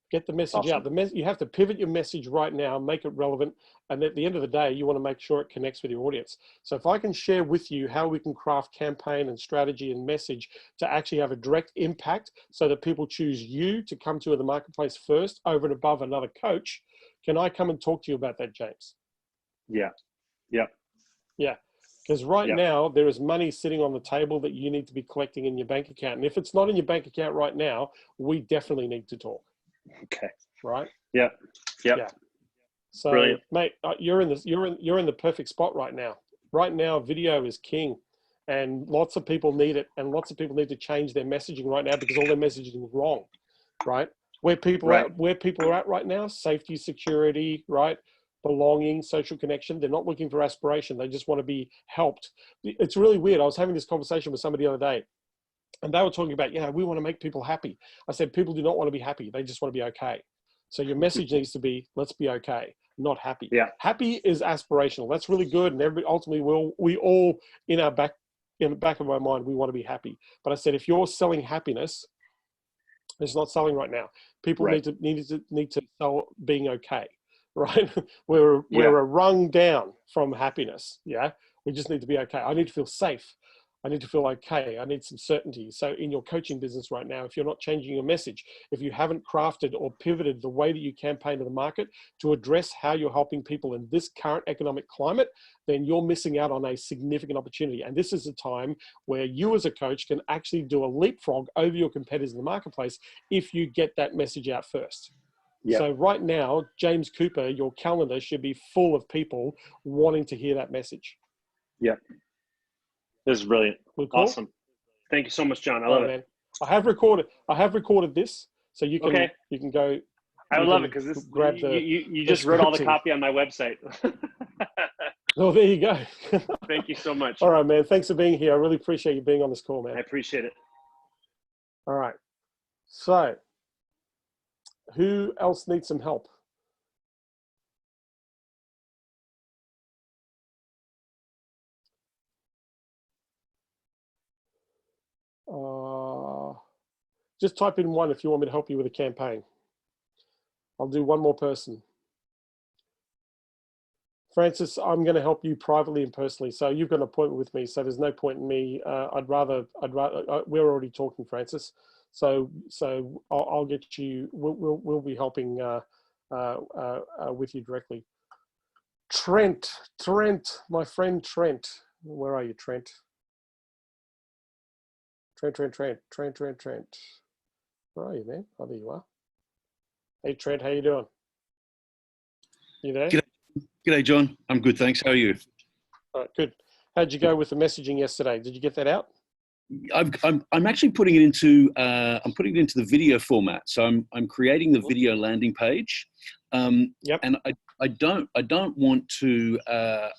Get the message out. You have to pivot your message right now, make it relevant. And at the end of the day, you want to make sure it connects with your audience. So if I can share with you how we can craft campaign and strategy and message to actually have a direct impact so that people choose you to come to the marketplace first over and above another coach, can I come and talk to you about that, James? Yeah. Yeah. Yeah. Because right now, there is money sitting on the table that you need to be collecting in your bank account. And if it's not in your bank account right now, we definitely need to talk. Okay. Right. Yeah. Yeah. Yeah. So, brilliant. mate, you're in the perfect spot right now. Right now, video is king, and lots of people need it, and lots of people need to change their messaging right now because all their messaging is wrong. Right. Where people are at right now, safety, security, right, belonging, social connection. They're not looking for aspiration. They just want to be helped. It's really weird. I was having this conversation with somebody the other day. And they were talking about, we want to make people happy. I said, people do not want to be happy. They just want to be okay. So your message needs to be, let's be okay, not happy. Yeah. Happy is aspirational. That's really good. And ultimately we all in the back of our mind, we want to be happy. But I said, if you're selling happiness, it's not selling right now. People need to sell being okay, right? We're a rung down from happiness. Yeah. We just need to be okay. I need to feel safe. I need to feel okay. I need some certainty. So in your coaching business right now, if you're not changing your message, if you haven't crafted or pivoted the way that you campaign to the market to address how you're helping people in this current economic climate, then you're missing out on a significant opportunity. And this is a time where you as a coach can actually do a leapfrog over your competitors in the marketplace if you get that message out first. Yep. So right now, James Cooper, your calendar should be full of people wanting to hear that message. Yeah. This is brilliant. Cool? Awesome. Thank you so much, John. I love it. Man. I have recorded this, so you can you can go. I would love it because this you just wrote all the copy on my website. Oh, there you go. Thank you so much. All right, man. Thanks for being here. I really appreciate you being on this call, man. I appreciate it. All right. So, who else needs some help? Just type in 1 if you want me to help you with a campaign. I'll do one more person. Francis, I'm going to help you privately and personally. So you've got an appointment with me. So there's no point in me. We're already talking, Francis. So I'll get you. We'll be helping with you directly. Trent, my friend Trent. Where are you, Trent? Trent. Where are you, man? Oh, there you are. Hey, Trent, how you doing? You there? G'day, John. I'm good, thanks. How are you? All right, good. How'd you go with the messaging yesterday? Did you get that out? I'm actually putting it into the video format. So I'm creating the video landing page. Yep. And I don't want to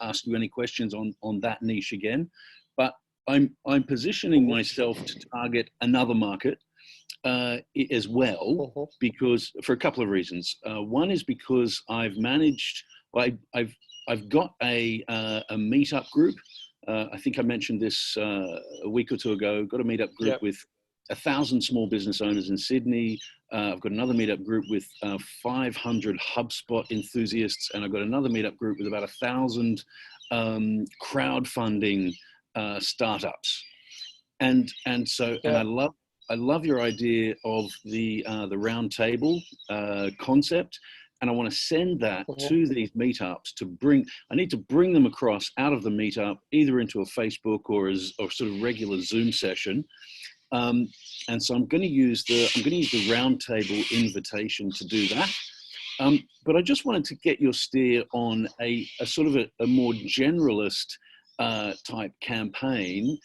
ask you any questions on that niche again, but I'm positioning myself to target another market as well, because for a couple of reasons. One is because I've got a meetup group I think I mentioned this a week or two ago. Got a meetup group with 1,000 small business owners in Sydney. I've got another meetup group with 500 HubSpot enthusiasts, and I've got another meetup group with about 1,000 crowdfunding startups. And I love your idea of the round table concept. And I want to send that to these meetups I need to bring them across out of the meetup, either into a Facebook or sort of regular Zoom session. And so I'm going to use the roundtable invitation to do that. But I just wanted to get your steer on a sort of a more generalist type campaign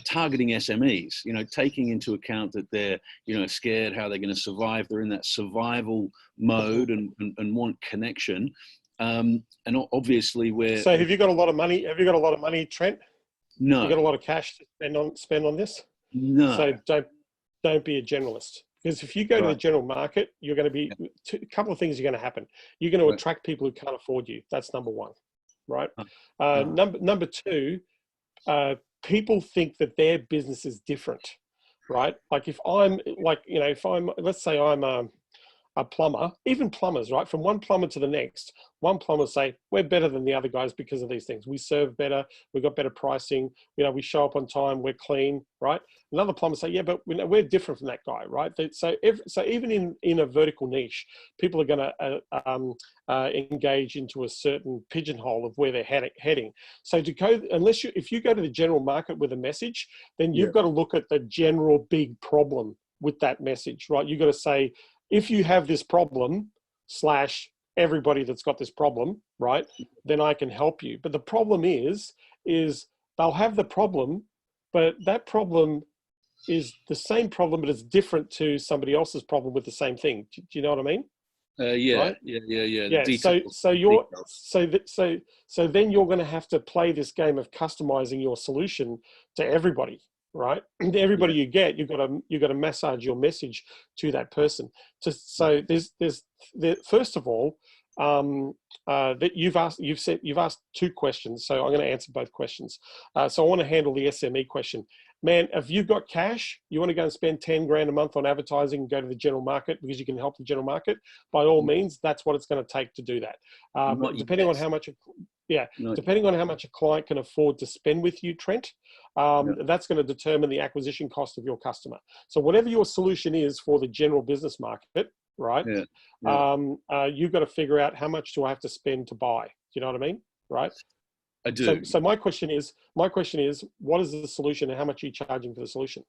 targeting SMEs, taking into account that they're, scared how they're going to survive. They're in that survival mode and want connection. And obviously So have you got a lot of money? Have you got a lot of money, Trent? No. You got a lot of cash to spend on this? No. So don't be a generalist. Because if you go to the general market, you're going to be, a couple of things are going to happen. You're going to attract people who can't afford you. That's number one, right? Number two, people think that their business is different, right? Like if I'm let's say I'm a plumber, even plumbers, right? From one plumber to the next, one plumber say, we're better than the other guys because of these things. We serve better. We've got better pricing. We show up on time. We're clean, right? Another plumber say, yeah, but we're different from that guy, right? So even in a vertical niche, people are going to engage into a certain pigeonhole of where they're heading. So if you go to the general market with a message, then you've got to look at the general big problem with that message, right? You've got to say, if you have this problem / everybody that's got this problem, right, then I can help you. But the problem is they'll have the problem, but that problem is the same problem, but it's different to somebody else's problem with the same thing. Do you know what I mean? Yeah. So then you're going to have to play this game of customizing your solution to everybody, right? Everybody you get, you've got to massage your message to that person. So there's first of all, that you've asked two questions. So I'm going to answer both questions. So I want to handle the SME question. Man, if you've got cash, you want to go and spend 10 grand a month on advertising and go to the general market because you can help the general market, by all means, that's what it's going to take to do that. Depending on how much a client can afford to spend with you, Trent, that's going to determine the acquisition cost of your customer. So whatever your solution is for the general business market, right? You've got to figure out how much do I have to spend to buy. Do you know what I mean? Right? I do. So my question is, what is the solution and how much are you charging for the solution?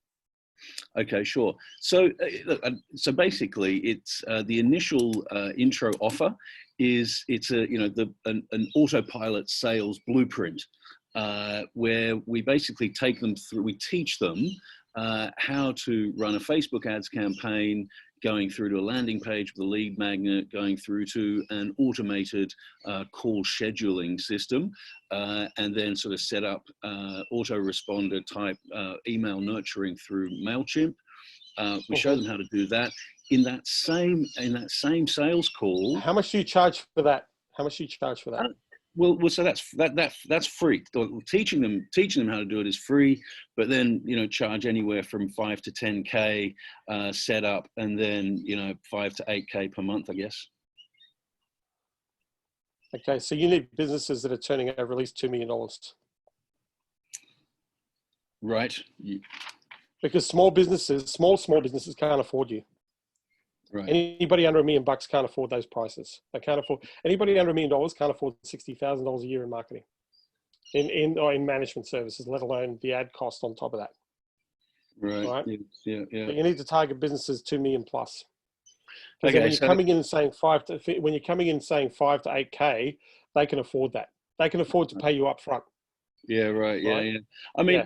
Okay, sure. So, so basically, it's the initial intro offer is an autopilot sales blueprint where we basically take them through. We teach them how to run a Facebook ads campaign, going through to a landing page with a lead magnet, going through to an automated call scheduling system, and then sort of set up autoresponder type email nurturing through MailChimp. We show them how to do that. In that same sales call. How much do you charge for that? Well, so that's free. Teaching them how to do it is free, but then charge anywhere from 5 to 10K setup, and then 5 to 8K per month, I guess. Okay, so you need businesses that are turning over at least $2 million, right? Because small businesses can't afford you. Right. Anybody under $1 million can't afford those prices. They can't afford. Anybody under $1 million can't afford $60,000 a year in marketing, in management services, let alone the ad cost on top of that. Right. Yeah. But you need to target businesses 2 million plus. Because Okay, when you're coming in and saying 5 to 8K, they can afford that. They can afford to pay you up front. Yeah. Right. Yeah. I mean,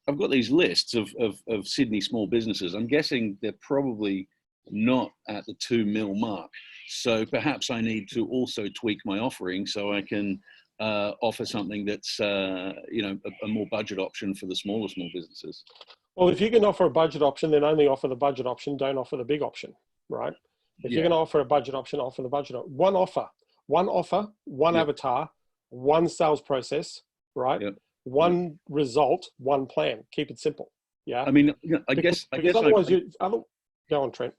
I've got these lists of Sydney small businesses. I'm guessing they're probably not at the 2 mil mark. So perhaps I need to also tweak my offering so I can offer something that's a more budget option for the smaller small businesses. Well, if you can offer a budget option, then only offer the budget option. Don't offer the big option, right? If you're going to offer a budget option, offer the budget option. One offer, one avatar, one sales process, right? Yep. One result, one plan. Keep it simple. Yeah. I mean, I guess otherwise go on, Trent.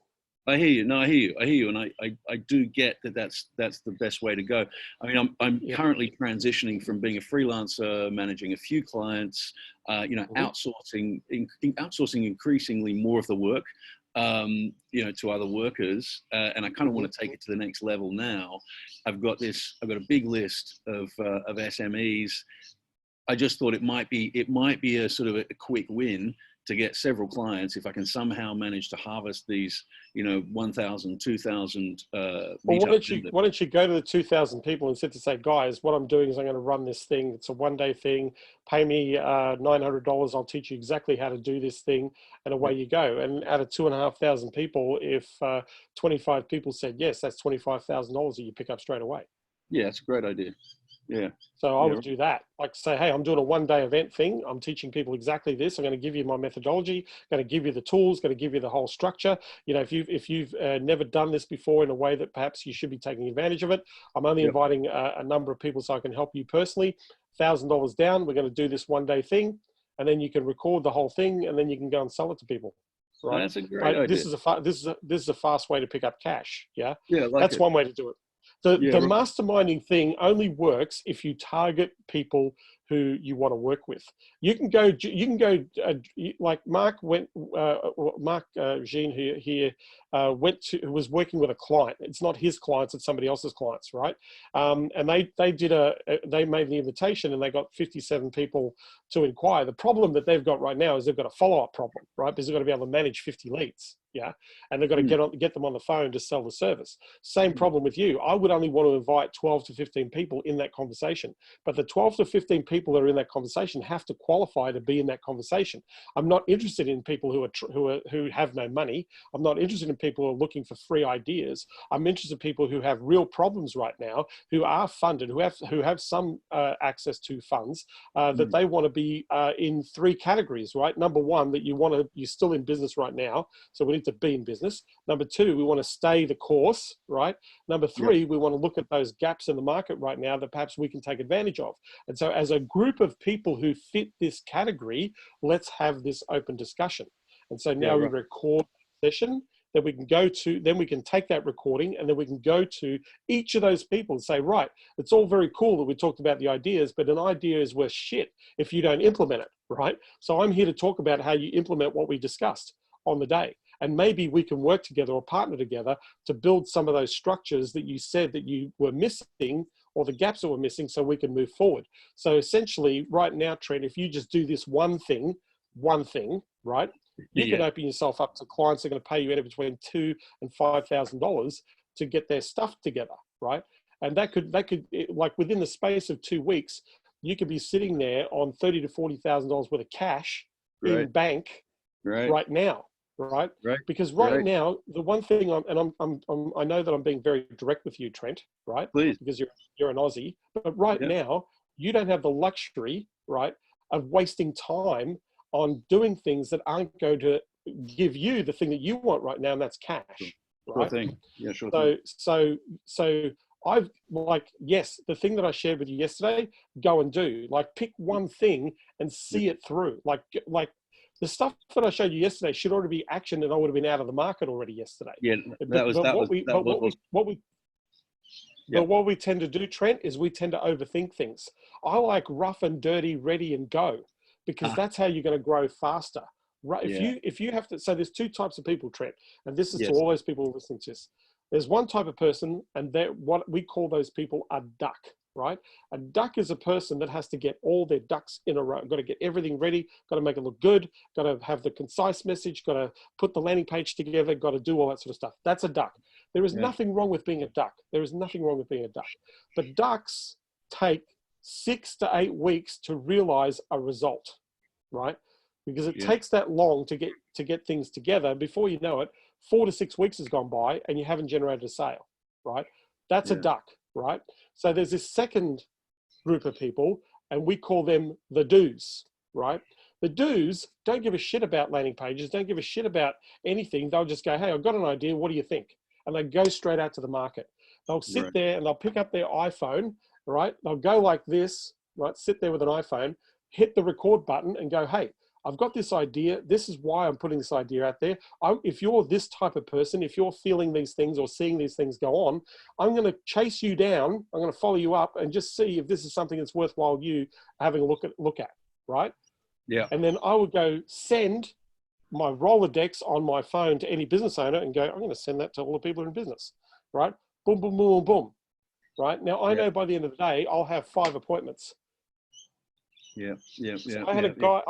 I hear you. No, I hear you, and I do get that. That's the best way to go. I mean, I'm currently transitioning from being a freelancer, managing a few clients, outsourcing increasingly more of the work, to other workers, and I kind of want to take it to the next level now. I've got a big list of SMEs. I just thought it might be a sort of a quick win to get several clients if I can somehow manage to harvest these, 1,000, 2,000. Well, why don't you go to the 2,000 people and sit to say, guys, what I'm doing is I'm going to run this thing. It's a one-day thing. Pay me $900. I'll teach you exactly how to do this thing, and away you go. And out of 2,500 people, if 25 people said yes, that's $25,000 that you pick up straight away. Yeah, it's a great idea. Yeah. So I would do that. Like say, hey, I'm doing a one-day event thing. I'm teaching people exactly this. I'm going to give you my methodology, going to give you the tools, going to give you the whole structure. If you've never done this before in a way that perhaps you should be taking advantage of it, I'm only inviting a number of people so I can help you personally. $1,000 down. We're going to do this one-day thing, and then you can record the whole thing, and then you can go and sell it to people. Right. That's a great idea. This is a fast way to pick up cash. Yeah. Yeah. That's one way to do it. The masterminding thing only works if you target people who you want to work with. You can go like Mark went, Mark Jean here who was working with a client. It's not his clients, it's somebody else's clients, right? And they made the invitation and they got 57 people to inquire. The problem that they've got right now is they've got a follow-up problem, right? Because they've got to be able to manage 50 leads. Yeah. And they've got to get them on the phone to sell the service. Same problem with you. I would only want to invite 12 to 15 people in that conversation, but the 12 to 15 people that are in that conversation have to qualify to be in that conversation. I'm not interested in people who have no money. I'm not interested in people who are looking for free ideas. I'm interested in people who have real problems right now, who are funded, who have some access to funds that they want to be in three categories, right? Number one, that you're still in business right now, so we need to be in business. Number two, we want to stay the course, right? Number three, we want to look at those gaps in the market right now that perhaps we can take advantage of. And so as a group of people who fit this category, let's have this open discussion. And so now we record a session that we can go to, then we can take that recording and then we can go to each of those people and say, right, it's all very cool that we talked about the ideas, but an idea is worth shit if you don't implement it, right? So I'm here to talk about how you implement what we discussed on the day. And maybe we can work together or partner together to build some of those structures that you said that you were missing, or the gaps that were missing, so we can move forward. So essentially right now, Trent, if you just do this one thing, right? You can open yourself up to clients that are going to pay you anywhere between $2,000 and $5,000 to get their stuff together, right? And that could like within the space of 2 weeks, you could be sitting there on $30,000 to $40,000 worth of cash in bank right now. Right? Because right now, the one thing I know that I'm being very direct with you, Trent, right? Please. Because you're an Aussie, but right now you don't have the luxury, right, of wasting time on doing things that aren't going to give you the thing that you want right now, and that's cash. Right? Sure thing. Yeah, sure thing. So I've yes, the thing that I shared with you yesterday, go and do. Like pick one thing and see it through. Like the stuff that I showed you yesterday should already be actioned, and I would have been out of the market already yesterday. Yeah, But what we tend to do, Trent, is we tend to overthink things. I like rough and dirty, ready and go, because that's how you're going to grow faster. Right? If you have to, so there's two types of people, Trent, and this is to all those people listening to this. There's one type of person, and what we call those people a duck. Right? A duck is a person that has to get all their ducks in a row, got to get everything ready, got to make it look good, got to have the concise message, got to put the landing page together, got to do all that sort of stuff. That's a duck. There is nothing wrong with being a duck. There is nothing wrong with being a duck. But ducks take 6 to 8 weeks to realize a result, right? Because it takes that long to get things together. Before you know it, 4 to 6 weeks has gone by and you haven't generated a sale, right? That's a duck. Right? So there's this second group of people, and we call them the do's, right? The do's don't give a shit about landing pages, don't give a shit about anything. They'll just go, hey, I've got an idea. What do you think? And they go straight out to the market. They'll sit there and they'll pick up their iPhone, right? They'll go like this, right? Sit there with an iPhone, hit the record button and go, hey, I've got this idea. This is why I'm putting this idea out there. If you're this type of person, if you're feeling these things or seeing these things go on, I'm going to chase you down. I'm going to follow you up and just see if this is something that's worthwhile you having a look at, right? Yeah. And then I would go send my Rolodex on my phone to any business owner and go, I'm going to send that to all the people in business, right? Boom, boom, boom, boom, right? Now, I know by the end of the day, I'll have 5 appointments. Yeah, yeah, yeah. So I had a guy,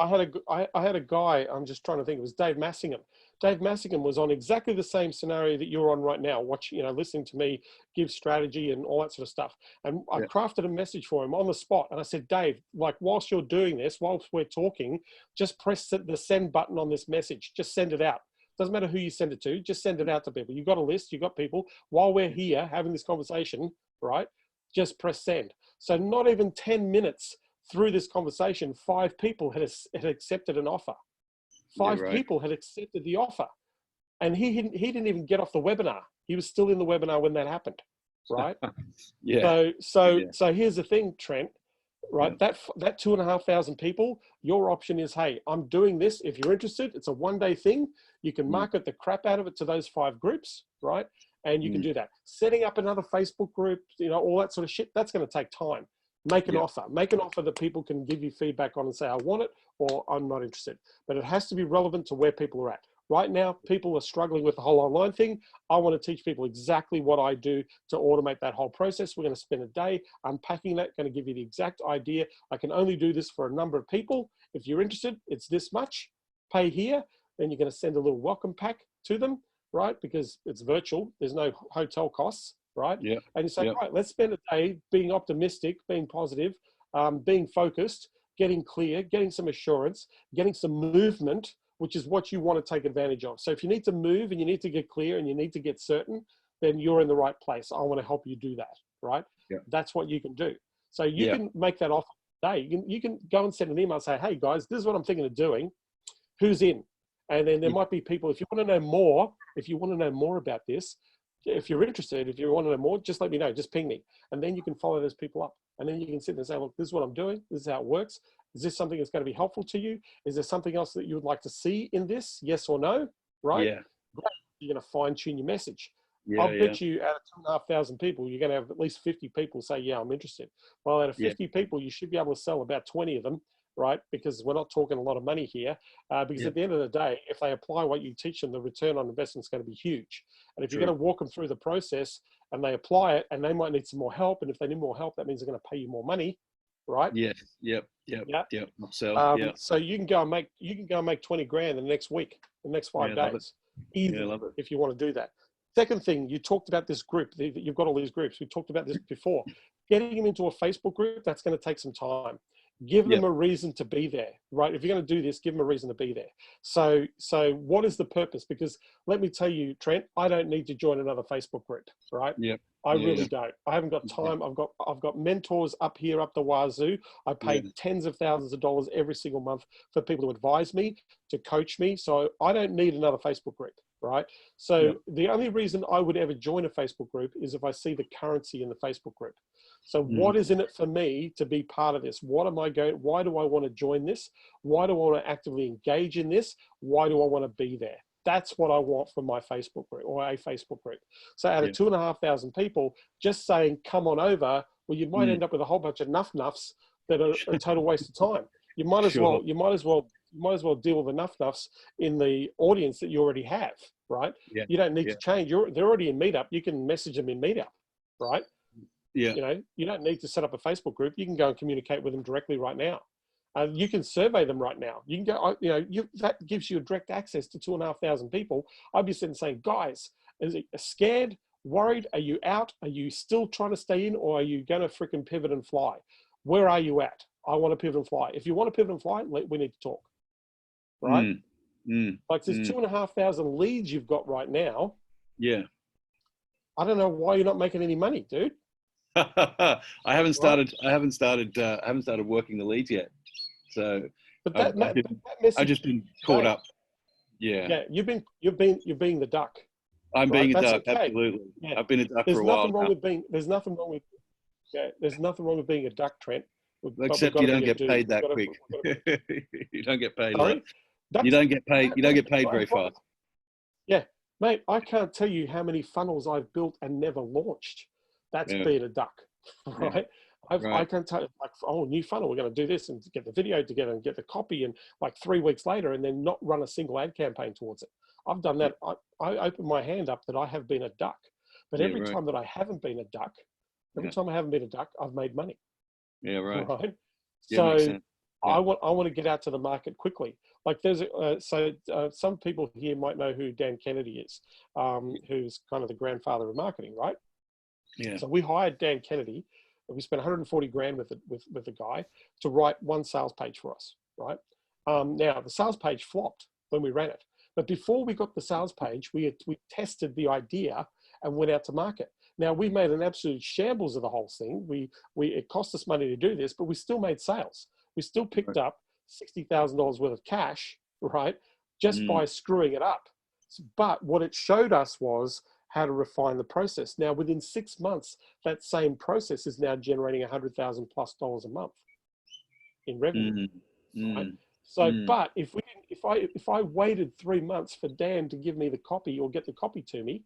I had a guy, I'm just trying to think, it was Dave Massingham. Dave Massingham was on exactly the same scenario that you're on right now, watching, listening to me give strategy and all that sort of stuff. And I crafted a message for him on the spot. And I said, Dave, like, whilst you're doing this, whilst we're talking, just press the send button on this message. Just send it out. Doesn't matter who you send it to, just send it out to people. You've got a list, you've got people. While we're here having this conversation, right, just press send. So not even 10 minutes through this conversation, 5 people had accepted an offer. 5 people had accepted the offer. And he didn't even get off the webinar. He was still in the webinar when that happened, right? So here's the thing, Trent, right? That 2,500 people, your option is, hey, I'm doing this. If you're interested, it's a one-day thing. You can market the crap out of it to those 5 groups, right? And you can do that. Setting up another Facebook group, all that sort of shit, that's going to take time. Make an offer. Make an offer that people can give you feedback on and say, I want it, or I'm not interested. But it has to be relevant to where people are at. Right now, people are struggling with the whole online thing. I want to teach people exactly what I do to automate that whole process. We're going to spend a day unpacking that, going to give you the exact idea. I can only do this for a number of people. If you're interested, it's this much. Pay here. Then you're going to send a little welcome pack to them, right? Because it's virtual. There's no hotel costs. Right? Yeah. And you say, right, let's spend a day being optimistic, being positive, being focused, getting clear, getting some assurance, getting some movement, which is what you want to take advantage of. So if you need to move and you need to get clear and you need to get certain, then you're in the right place. I want to help you do that, right? Yeah. That's what you can do. So you can make that offer today. You can go and send an email and say, hey guys, this is what I'm thinking of doing. Who's in? And then there might be people, if you want to know more about this, if you're interested, if you want to know more, just let me know, just ping me. And then you can follow those people up. And then you can sit there and say, look, this is what I'm doing. This is how it works. Is this something that's going to be helpful to you? Is there something else that you would like to see in this? Yes or no? Right? Yeah. Great. You're going to fine tune your message. Yeah, I'll bet you out of 2,500 people, you're going to have at least 50 people say, yeah, I'm interested. Well, out of 50 people, you should be able to sell about 20 of them, right? Because we're not talking a lot of money here. Because at the end of the day, if they apply what you teach them, the return on investment is going to be huge. And if you're going to walk them through the process and they apply it and they might need some more help, and if they need more help, that means they're going to pay you more money, right? Yes. Yep. So you can go and make 20 grand in the next week, the next 5 days. Easy, if you want to do that. Second thing, you talked about this group. You've got all these groups. We talked about this before. Getting them into a Facebook group, that's going to take some time. Give them a reason to be there, right? If you're going to do this, give them a reason to be there. So what is the purpose? Because let me tell you, Trent, I don't need to join another Facebook group, right? I really don't. I haven't got time. I've got mentors up here, up the wazoo. I pay tens of thousands of dollars every single month for people to advise me, to coach me. So I don't need another Facebook group, right? So the only reason I would ever join a Facebook group is if I see the currency in the Facebook group. So what is in it for me to be part of this? What am I going? Why do I want to join this? Why do I want to actively engage in this? Why do I want to be there? That's what I want from my Facebook group or a Facebook group. So out of 2,500 people, just saying, come on over, well, you might end up with a whole bunch of nuffs that are a total waste of time. You might as well deal with the nuffs in the audience that you already have, right? You don't need to change. They're already in Meetup. You can message them in Meetup, right? You don't need to set up a Facebook group. You can go and communicate with them directly right now. You can survey them right now. You can go, that gives you direct access to 2,500 people. I'd be sitting saying, guys, is it scared, worried? Are you out? Are you still trying to stay in, or are you going to freaking pivot and fly? Where are you at? I want to pivot and fly. If you want to pivot and fly, we need to talk, right? Like there's 2,500 leads you've got right now. I don't know why you're not making any money, dude. I haven't started working the leads yet. So but I've just been caught up. You're being the duck. I'm being a duck, absolutely. I've been a duck for a while. There's nothing wrong with being a duck, Trent. Except you don't get paid that quick. You don't get paid. Sorry? You don't get paid. You don't get paid very fast. Yeah, mate, I can't tell you how many funnels I've built and never launched. That's being a duck, right? I can tell you, like, oh, new funnel, we're going to do this and get the video together and get the copy, and like 3 weeks later, and then not run a single ad campaign towards it. I've done that. I open my hand up that I have been a duck, but every time that I haven't been a duck, I've made money. Yeah, right. Right. Yeah, So I want to get out to the market quickly. Like there's some people here might know who Dan Kennedy is, who's kind of the grandfather of marketing, right? Yeah. So we hired Dan Kennedy, and we spent 140 grand with the guy to write one sales page for us, right? Now the sales page flopped when we ran it, but before we got the sales page, we tested the idea and went out to market. Now we made an absolute shambles of the whole thing. It cost us money to do this, but we still made sales. We still picked up $60,000 worth of cash, right? Just by screwing it up. But what it showed us was how to refine the process. Now, within 6 months, that same process is now generating $100,000+ a month in revenue. Right? So, but if I waited 3 months for Dan to give me the copy or get the copy to me,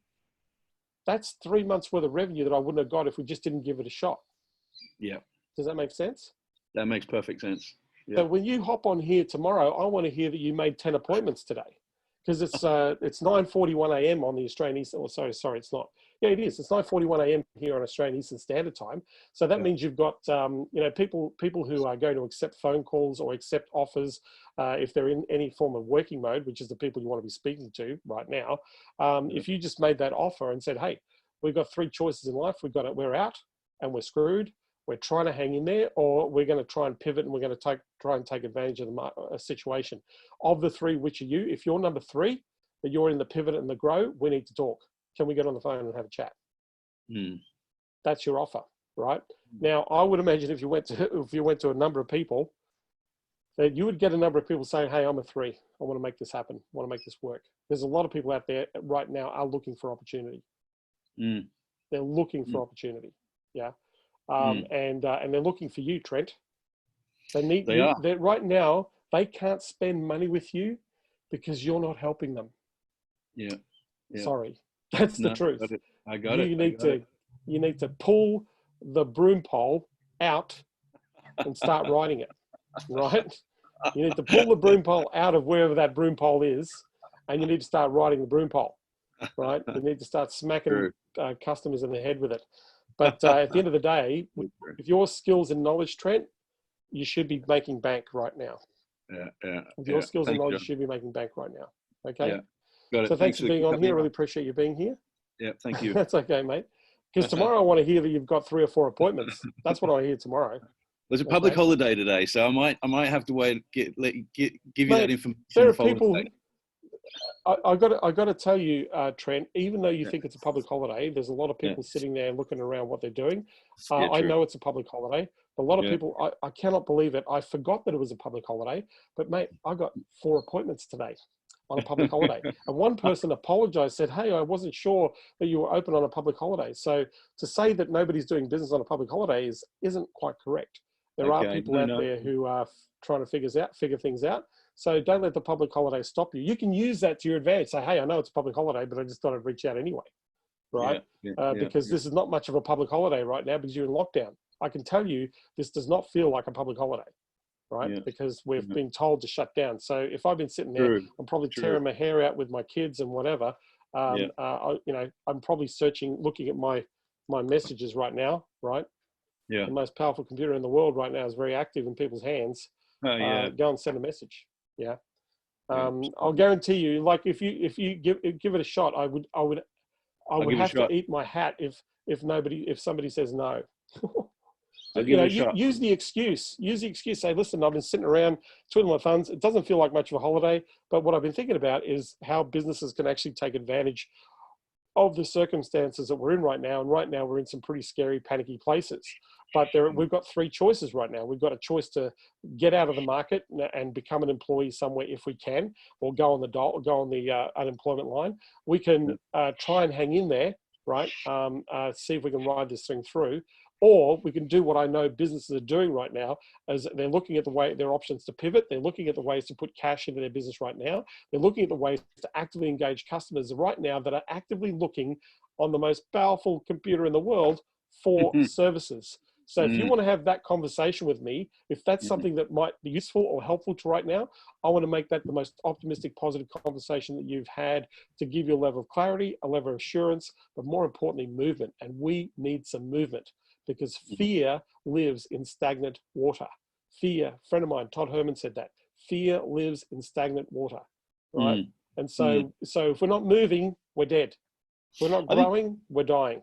that's 3 months worth of revenue that I wouldn't have got if we just didn't give it a shot. Yeah. Does that make sense? That makes perfect sense. Yeah. So when you hop on here tomorrow, I want to hear that you made 10 appointments today, because it's 9:41 a.m. on the Australian Eastern. Oh, sorry, it's not. Yeah, it is. It's 9:41 a.m. here on Australian Eastern Standard Time. So that means you've got people who are going to accept phone calls or accept offers if they're in any form of working mode, which is the people you want to be speaking to right now. If you just made that offer and said, "Hey, we've got 3 choices in life. We're out and we're screwed. We're trying to hang in there, or we're going to try and pivot and we're going to try and take advantage of the situation." Of the 3, which are you? If you're number 3, that you're in the pivot and the grow, we need to talk. Can we get on the phone and have a chat? That's your offer, right? Now, I would imagine if you went to a number of people, that you would get a number of people saying, "Hey, I'm a 3. I want to make this happen. I want to make this work." There's a lot of people out there right now are looking for opportunity. They're looking for opportunity. Yeah. And they're looking for you, Trent. They're right now, they can't spend money with you because you're not helping them. Yeah. Sorry. That's the truth. I got it. You need to pull the broom pole out and start riding it, right? You need to pull the broom pole out of wherever that broom pole is, and you need to start riding the broom pole, right? You need to start smacking customers in the head with it. But at the end of the day, with your skills and knowledge, Trent, you should be making bank right now. With your skills and knowledge, you should be making bank right now. Okay? Yeah. Got it. So thanks for being on here. I really appreciate you being here. Yeah, thank you. That's okay, mate. Because tomorrow I want to hear that you've got 3 or 4 appointments. That's what I hear tomorrow. There's a public holiday today, so I might have to wait. Give you that information. There are people. I got to tell you, Trent. Even though you think it's a public holiday, there's a lot of people sitting there looking around what they're doing. I know it's a public holiday. But a lot of people. I cannot believe it. I forgot that it was a public holiday. But mate, I got 4 appointments today on a public holiday. And one person apologized, said, "Hey, I wasn't sure that you were open on a public holiday." So to say that nobody's doing business on a public holiday isn't quite correct. There are people out there who are trying to figure things out. So don't let the public holiday stop you. You can use that to your advantage. Say, "Hey, I know it's a public holiday, but I just thought I'd reach out anyway," right? Because this is not much of a public holiday right now because you're in lockdown. I can tell you this does not feel like a publibly holiday, right? Because we've been told to shut down. So if I've been sitting there, I'm probably tearing my hair out with my kids and whatever. I'm probably looking at my messages right now, right? The most powerful computer in the world right now is very active in people's hands. Go and send a message. I'll guarantee you, like if you give it a shot, I would have to eat my hat if somebody says no. Use the excuse. Say, "Listen, I've been sitting around twiddling my thumbs. It doesn't feel like much of a holiday, but what I've been thinking about is how businesses can actually take advantage of the circumstances that we're in right now. And right now we're in some pretty scary, panicky places. But we've got 3 choices right now. We've got a choice to get out of the market and become an employee somewhere if we can, or go on the unemployment line. We can try and hang in there, right? See if we can ride this thing through. Or we can do what I know businesses are doing right now, as they're looking at their options to pivot. They're looking at the ways to put cash into their business right now. They're looking at the ways to actively engage customers right now that are actively looking on the most powerful computer in the world for services. So if you want to have that conversation with me, if that's something that might be useful or helpful to right now, I want to make that the most optimistic, positive conversation that you've had to give you a level of clarity, a level of assurance, but more importantly, movement. And we need some movement, because fear lives in stagnant water. Fear, a friend of mine, Todd Herman, said that. Fear lives in stagnant water, right? And so if we're not moving, we're dead. If we're not growing, we're dying.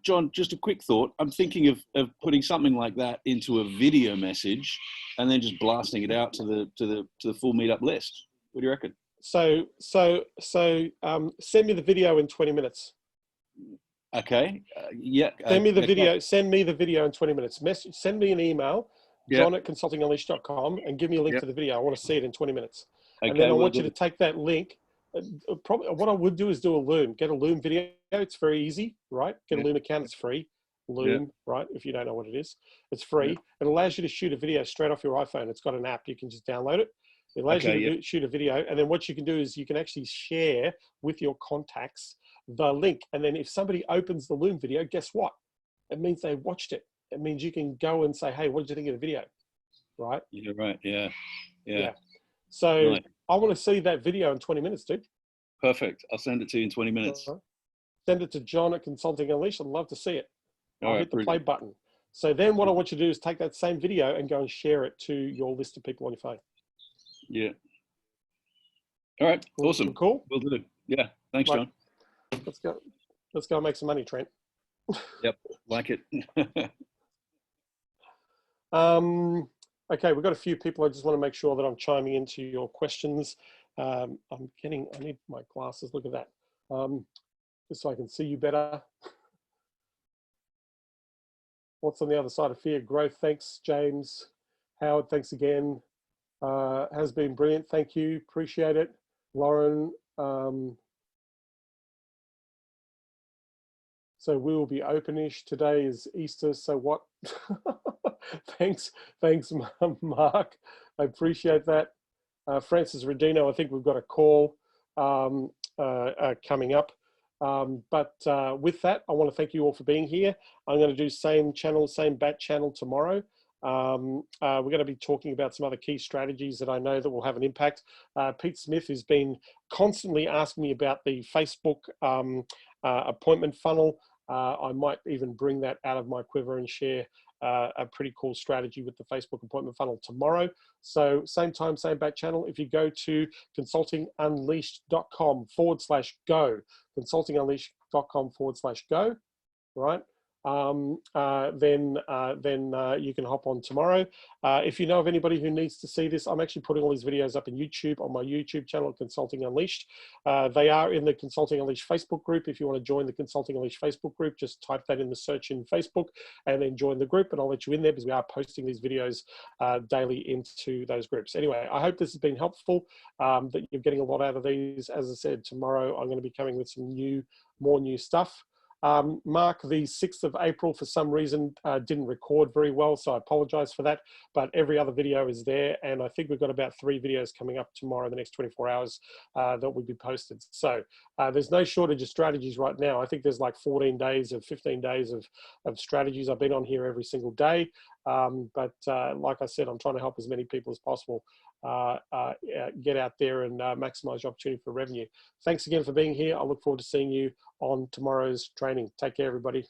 John, just a quick thought. I'm thinking of putting something like that into a video message and then just blasting it out to the full meetup list. What do you reckon? So send me the video in 20 minutes. Okay. Yeah. Send me the video. Send me the video in 20 minutes. Send me an email, john@consultingunleashed.com, and give me a link to the video. I want to see it in 20 minutes. Okay, and then I want you to take that link. Probably what I would do is do a Loom. Get a Loom video. It's very easy, right? Get a Loom account. It's free. Loom, right? If you don't know what it is, it's free. It allows you to shoot a video straight off your iPhone. It's got an app. You can just download it. It allows you to shoot a video. And then what you can do is you can actually share with your contacts the link. And then if somebody opens the Loom video, guess what? It means they watched it. It means you can go and say, hey, what did you think of the video? Right? You're right. Yeah. So I want to see that video in 20 minutes, dude. Perfect. I'll send it to you in 20 minutes. Send it to John at Consulting Unleashed. I'd love to see it. I'll hit the play brilliant. button. So then what I want you to do is take that same video and go and share it to your list of people on your phone. Yeah. All right. Awesome. Cool. Will do. Yeah. Thanks, John. Let's go. Let's go and make some money, Trent. Yep. Like it. Okay, we've got a few people. I just want to make sure that I'm chiming into your questions. I need my glasses. Look at that. Just so I can see you better. What's on the other side of fear? Growth. Thanks, James. Howard, thanks again. Has been brilliant. Thank you. Appreciate it. Lauren. So we will be openish. Today is Easter. So what? Thanks, Mark. I appreciate that. Francis Redino, I think we've got a call coming up. With that, I want to thank you all for being here. I'm going to do same channel, same bat channel tomorrow. We're going to be talking about some other key strategies that I know that will have an impact. Pete Smith has been constantly asking me about the Facebook appointment funnel. I might even bring that out of my quiver and share a pretty cool strategy with the Facebook appointment funnel tomorrow. So same time, same bat channel. If you go to consultingunleashed.com/go, consultingunleashed.com/go, right? Then you can hop on tomorrow. If you know of anybody who needs to see this, I'm actually putting all these videos up in YouTube on my YouTube channel, Consulting Unleashed. They are in the Consulting Unleashed Facebook group. If you want to join the Consulting Unleashed Facebook group, just type that in the search in Facebook and then join the group, and I'll let you in there because we are posting these videos daily into those groups. Anyway, I hope this has been helpful, that you're getting a lot out of these. As I said, tomorrow I'm going to be coming with some more new stuff. Mark, the 6th of April, for some reason, didn't record very well, so I apologize for that, but every other video is there, and I think we've got about 3 videos coming up tomorrow in the next 24 hours that will be posted. So there's no shortage of strategies right now. I think there's like 15 days of strategies. I've been on here every single day, like I said, I'm trying to help as many people as possible get out there and maximize your opportunity for revenue. Thanks again for being here. I look forward to seeing you on tomorrow's training. Take care, everybody.